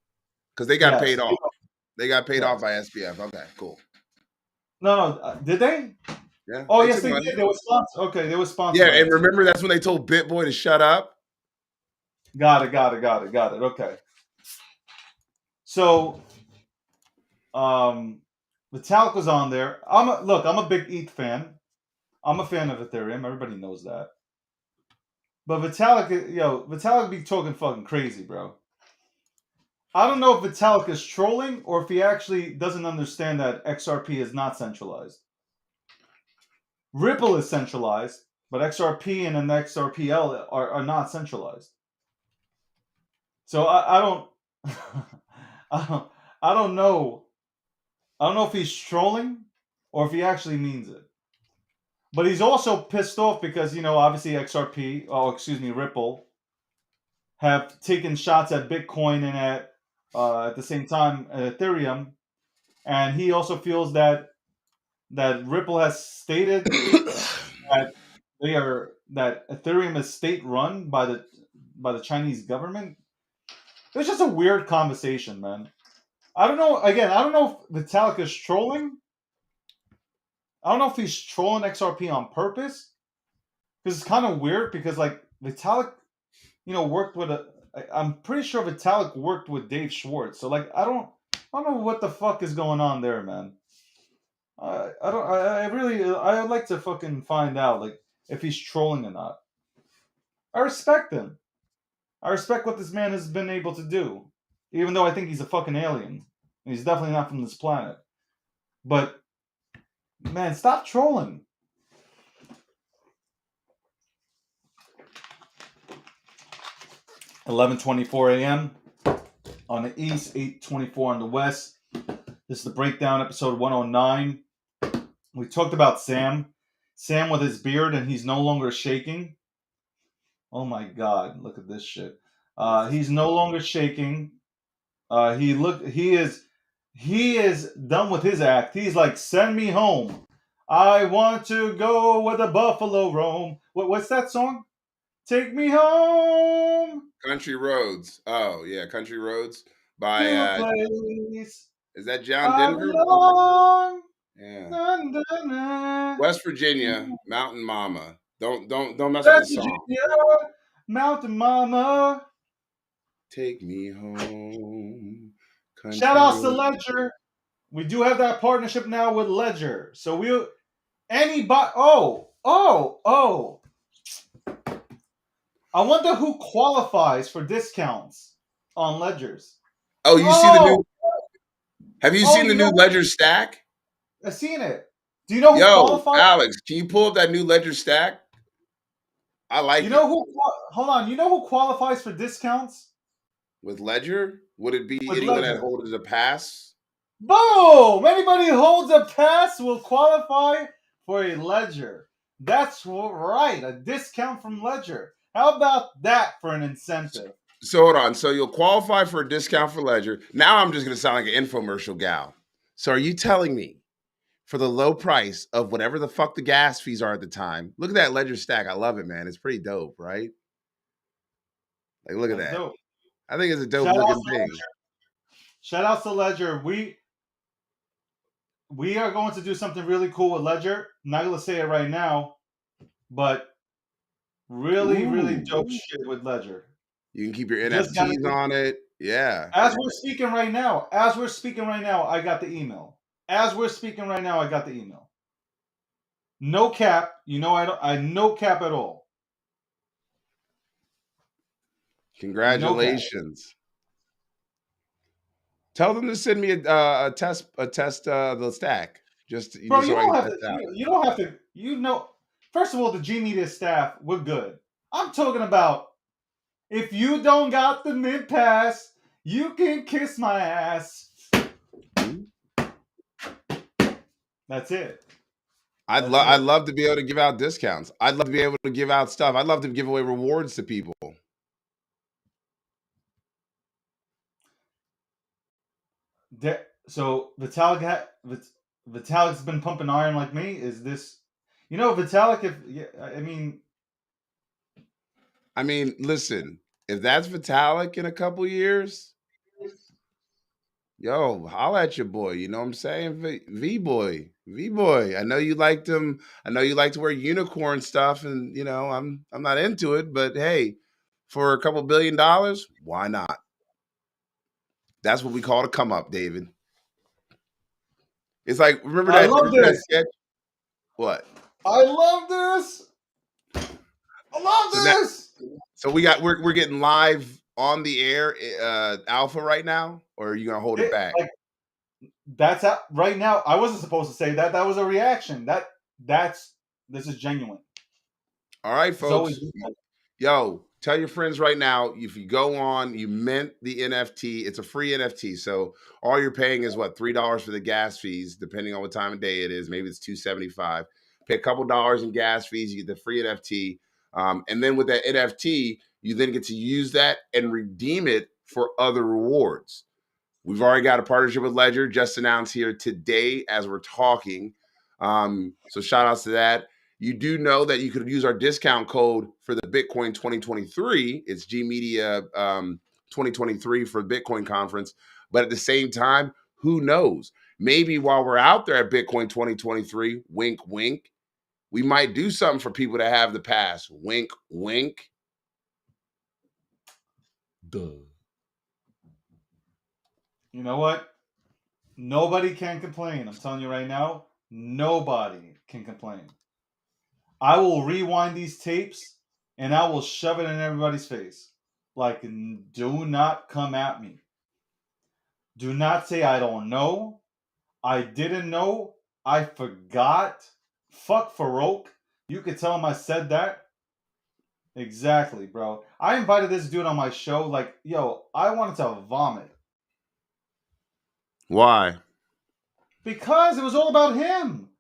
Because they got Yes. paid off. They got paid off Yes. by SBF. Okay, cool. No, did they? Yeah, Oh, they yes, took they money. did. They were sponsored. Okay, they were sponsored Yeah, by and us. remember that's when they told BitBoy to shut up? Got it. Okay. So, Vitalik was on there. I'm a big ETH fan. I'm a fan of Ethereum. Everybody knows that. But Vitalik be talking fucking crazy, bro. I don't know if Vitalik is trolling or if he actually doesn't understand that XRP is not centralized. Ripple is centralized, but XRP and then XRPL are not centralized. So I don't I don't I don't know. I don't know if he's trolling or if he actually means it. But he's also pissed off because, obviously Ripple have taken shots at Bitcoin and at the same time at Ethereum, and he also feels that Ripple has stated that that Ethereum is state run by the Chinese government. It's just a weird conversation, man. I don't know. Again, I don't know if Vitalik is trolling. I don't know if he's trolling XRP on purpose because it's kind of weird because like Vitalik, worked with I'm pretty sure Vitalik worked with Dave Schwartz. So like I don't know what the fuck is going on there, man. I don't. I really. I'd like to fucking find out like if he's trolling or not. I respect him. I respect what this man has been able to do, even though I think he's a fucking alien. He's definitely not from this planet. But man, stop trolling. 11:24 a.m. on the east, 8:24 on the west. This is the Breakdown episode 109. We talked about Sam with his beard, and he's no longer shaking. Oh my God! Look at this shit. He's no longer shaking. He is done with his act. He's like, send me home. I want to go where the buffalo roam. What's that song? Take me home Country Roads. Oh yeah, Country Roads by to a place is that John I Denver? belong. Yeah. Dun, dun, dun. West Virginia, Mountain Mama. Don't mess with the West song. Virginia, Mountain Mama. Take me home. Country Shout outs to Roads. Ledger. We do have that partnership now with Ledger. So I wonder who qualifies for discounts on Ledgers. Oh, you see the new? Have you seen the new what? Ledger stack? I've seen it. Do you know who Yo, qualifies? Alex, can you pull up that new Ledger stack? I like You it. know who? Hold on. You know who qualifies for discounts? With Ledger? Would it be With anyone Ledger. that holds a pass? Boom! Anybody who holds a pass will qualify for a Ledger. That's right. A discount from Ledger. How about that for an incentive? So hold on. So you'll qualify for a discount for Ledger. Now I'm just going to sound like an infomercial gal. So are you telling me for the low price of whatever the fuck the gas fees are at the time, look at that Ledger stack. I love it, man. It's pretty dope, right? Like, look at That's that. dope. I think it's a dope looking thing. Shout out to Ledger. We are going to do something really cool with Ledger. I'm not going to say it right now, but really dope shit with Ledger. You can keep your NFTs on it. Yeah. As we're speaking right now, I got the email. No cap. You know, I no cap at all. Congratulations. Tell them to send me a test the stack. Just Bro, you don't have to. You know, first of all, the G Media staff, we're good. I'm talking about if you don't got the mid pass, you can kiss my ass. That's it. I'd love to be able to give out discounts. I'd love to be able to give out stuff. I'd love to give away rewards to people. So Vitalik's been pumping iron like me. Is this, Vitalik? I mean, listen, if that's Vitalik in a couple years, yo, holla at your boy. You know what I'm saying? V-boy. I know you liked him. I know you like to wear unicorn stuff, and I'm not into it, but hey, for a couple $1 billion, why not? That's what we call a come up, David. It's like, remember that sketch? What? I love this. So we're getting live on the air alpha right now, or are you gonna hold it back? That's out right now. I wasn't supposed to say that. That was a reaction. This is genuine. All right, folks. Yo, tell your friends right now, if you go on, you mint the NFT. It's a free NFT. So all you're paying is what, $3 for the gas fees, depending on what time of day it is. Maybe it's $2.75. Pay a couple dollars in gas fees, you get the free NFT. And then with that NFT, you then get to use that and redeem it for other rewards. We've already got a partnership with Ledger, just announced here today as we're talking. So shout outs to that. You do know that you could use our discount code for the Bitcoin 2023. It's G Media 2023 for the Bitcoin conference. But at the same time, who knows? Maybe while we're out there at Bitcoin 2023, wink, wink, we might do something for people that have the pass. Wink, wink. Duh. You know what? Nobody can complain. I'm telling you right now, nobody can complain. I will rewind these tapes and I will shove it in everybody's face. Like, do not come at me. Do not say I don't know. I didn't know. I forgot. Fuck Farouk. You could tell him I said that. Exactly, bro. I invited this dude on my show. Like, yo, I wanted to vomit. Why? Because it was all about him.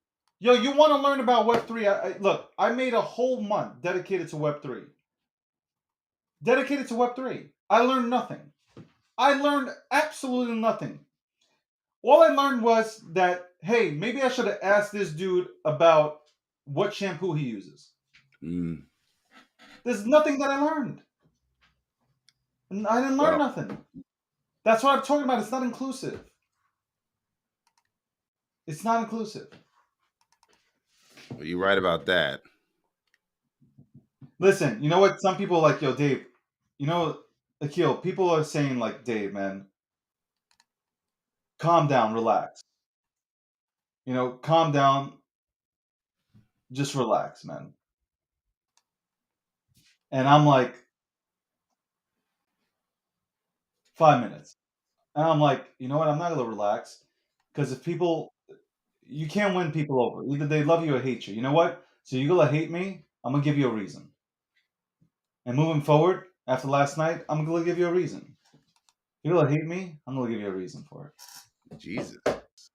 Yo, you want to learn about Web3? Look, I made a whole month dedicated to Web3. Dedicated to Web3. I learned nothing. I learned absolutely nothing. All I learned was that, hey, maybe I should have asked this dude about what shampoo he uses. Mm. There's nothing that I learned. I didn't learn nothing. That's what I'm talking about. It's not inclusive. It's not inclusive. Well, you're right about that. Listen, you know what? Some people are like, yo, Dave, you know, Akil, people are saying, like, Dave, man, calm down, relax. You know, calm down, just relax, man. And I'm like, 5 minutes. And I'm like, you know what? I'm not going to relax. Because if people, you can't win people over. Either they love you or hate you. You know what? So you're going to hate me. I'm going to give you a reason. And moving forward, after last night, I'm going to give you a reason. You're going to hate me. I'm going to give you a reason for it. Jesus.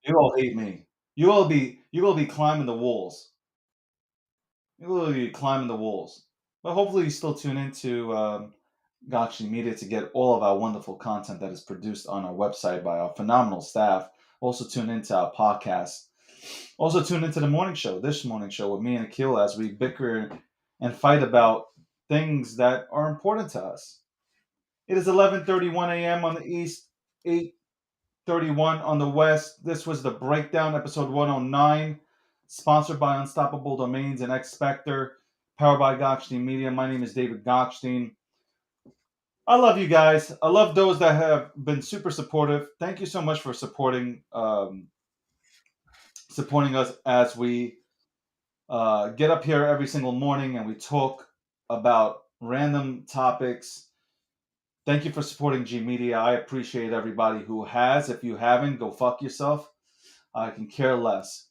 You all hate me. You will be climbing the walls. You will be climbing the walls. But hopefully you still tune into Gokhshtein Media to get all of our wonderful content that is produced on our website by our phenomenal staff. Also tune into our podcast. Also tune into the morning show, this morning show with me and Akil as we bicker and fight about things that are important to us. It is 11:31 a.m. on the east, 8:31 on the west. This was the Breakdown, episode 109, sponsored by Unstoppable Domains and X Spectre, powered by Gokhshtein Media. My name is David Gokhshtein. I love you guys. I love those that have been super supportive. Thank you so much for supporting us as we get up here every single morning and we talk about random topics. Thank you for supporting G Media. I appreciate everybody who has. If you haven't, go fuck yourself. I can care less.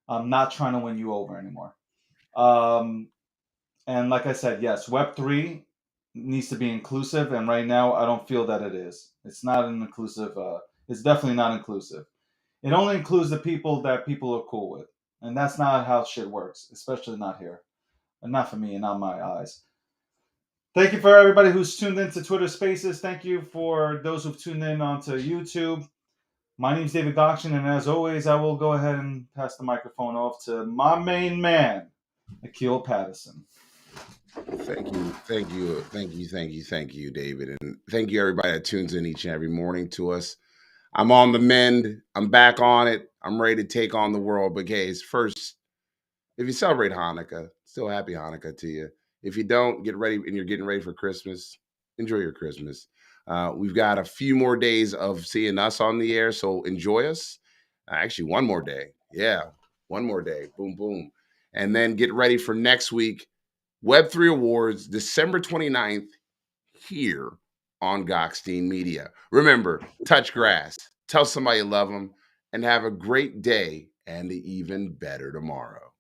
I'm not trying to win you over anymore. And like I said, yes, Web3 needs to be inclusive, and right now I don't feel that it is. It's not an inclusive. It's definitely not inclusive. It only includes the people that people are cool with, and that's not how shit works, especially not here, and not for me and not my eyes. Thank you for everybody who's tuned into Twitter Spaces. Thank you for those who've tuned in onto YouTube. My name's David Gokhshtein, and as always, I will go ahead and pass the microphone off to my main man, Akil Patterson. Thank you, David. And thank you, everybody that tunes in each and every morning to us. I'm on the mend. I'm back on it. I'm ready to take on the world. But, guys, first, if you celebrate Hanukkah, still happy Hanukkah to you. If you don't, get ready and you're getting ready for Christmas, enjoy your Christmas. We've got a few more days of seeing us on the air, so enjoy us. Actually, one more day. Yeah, one more day. Boom, boom. And then get ready for next week. Web3 Awards, December 29th, here on Gokhshtein Media. Remember, touch grass, tell somebody you love them, and have a great day and an even better tomorrow.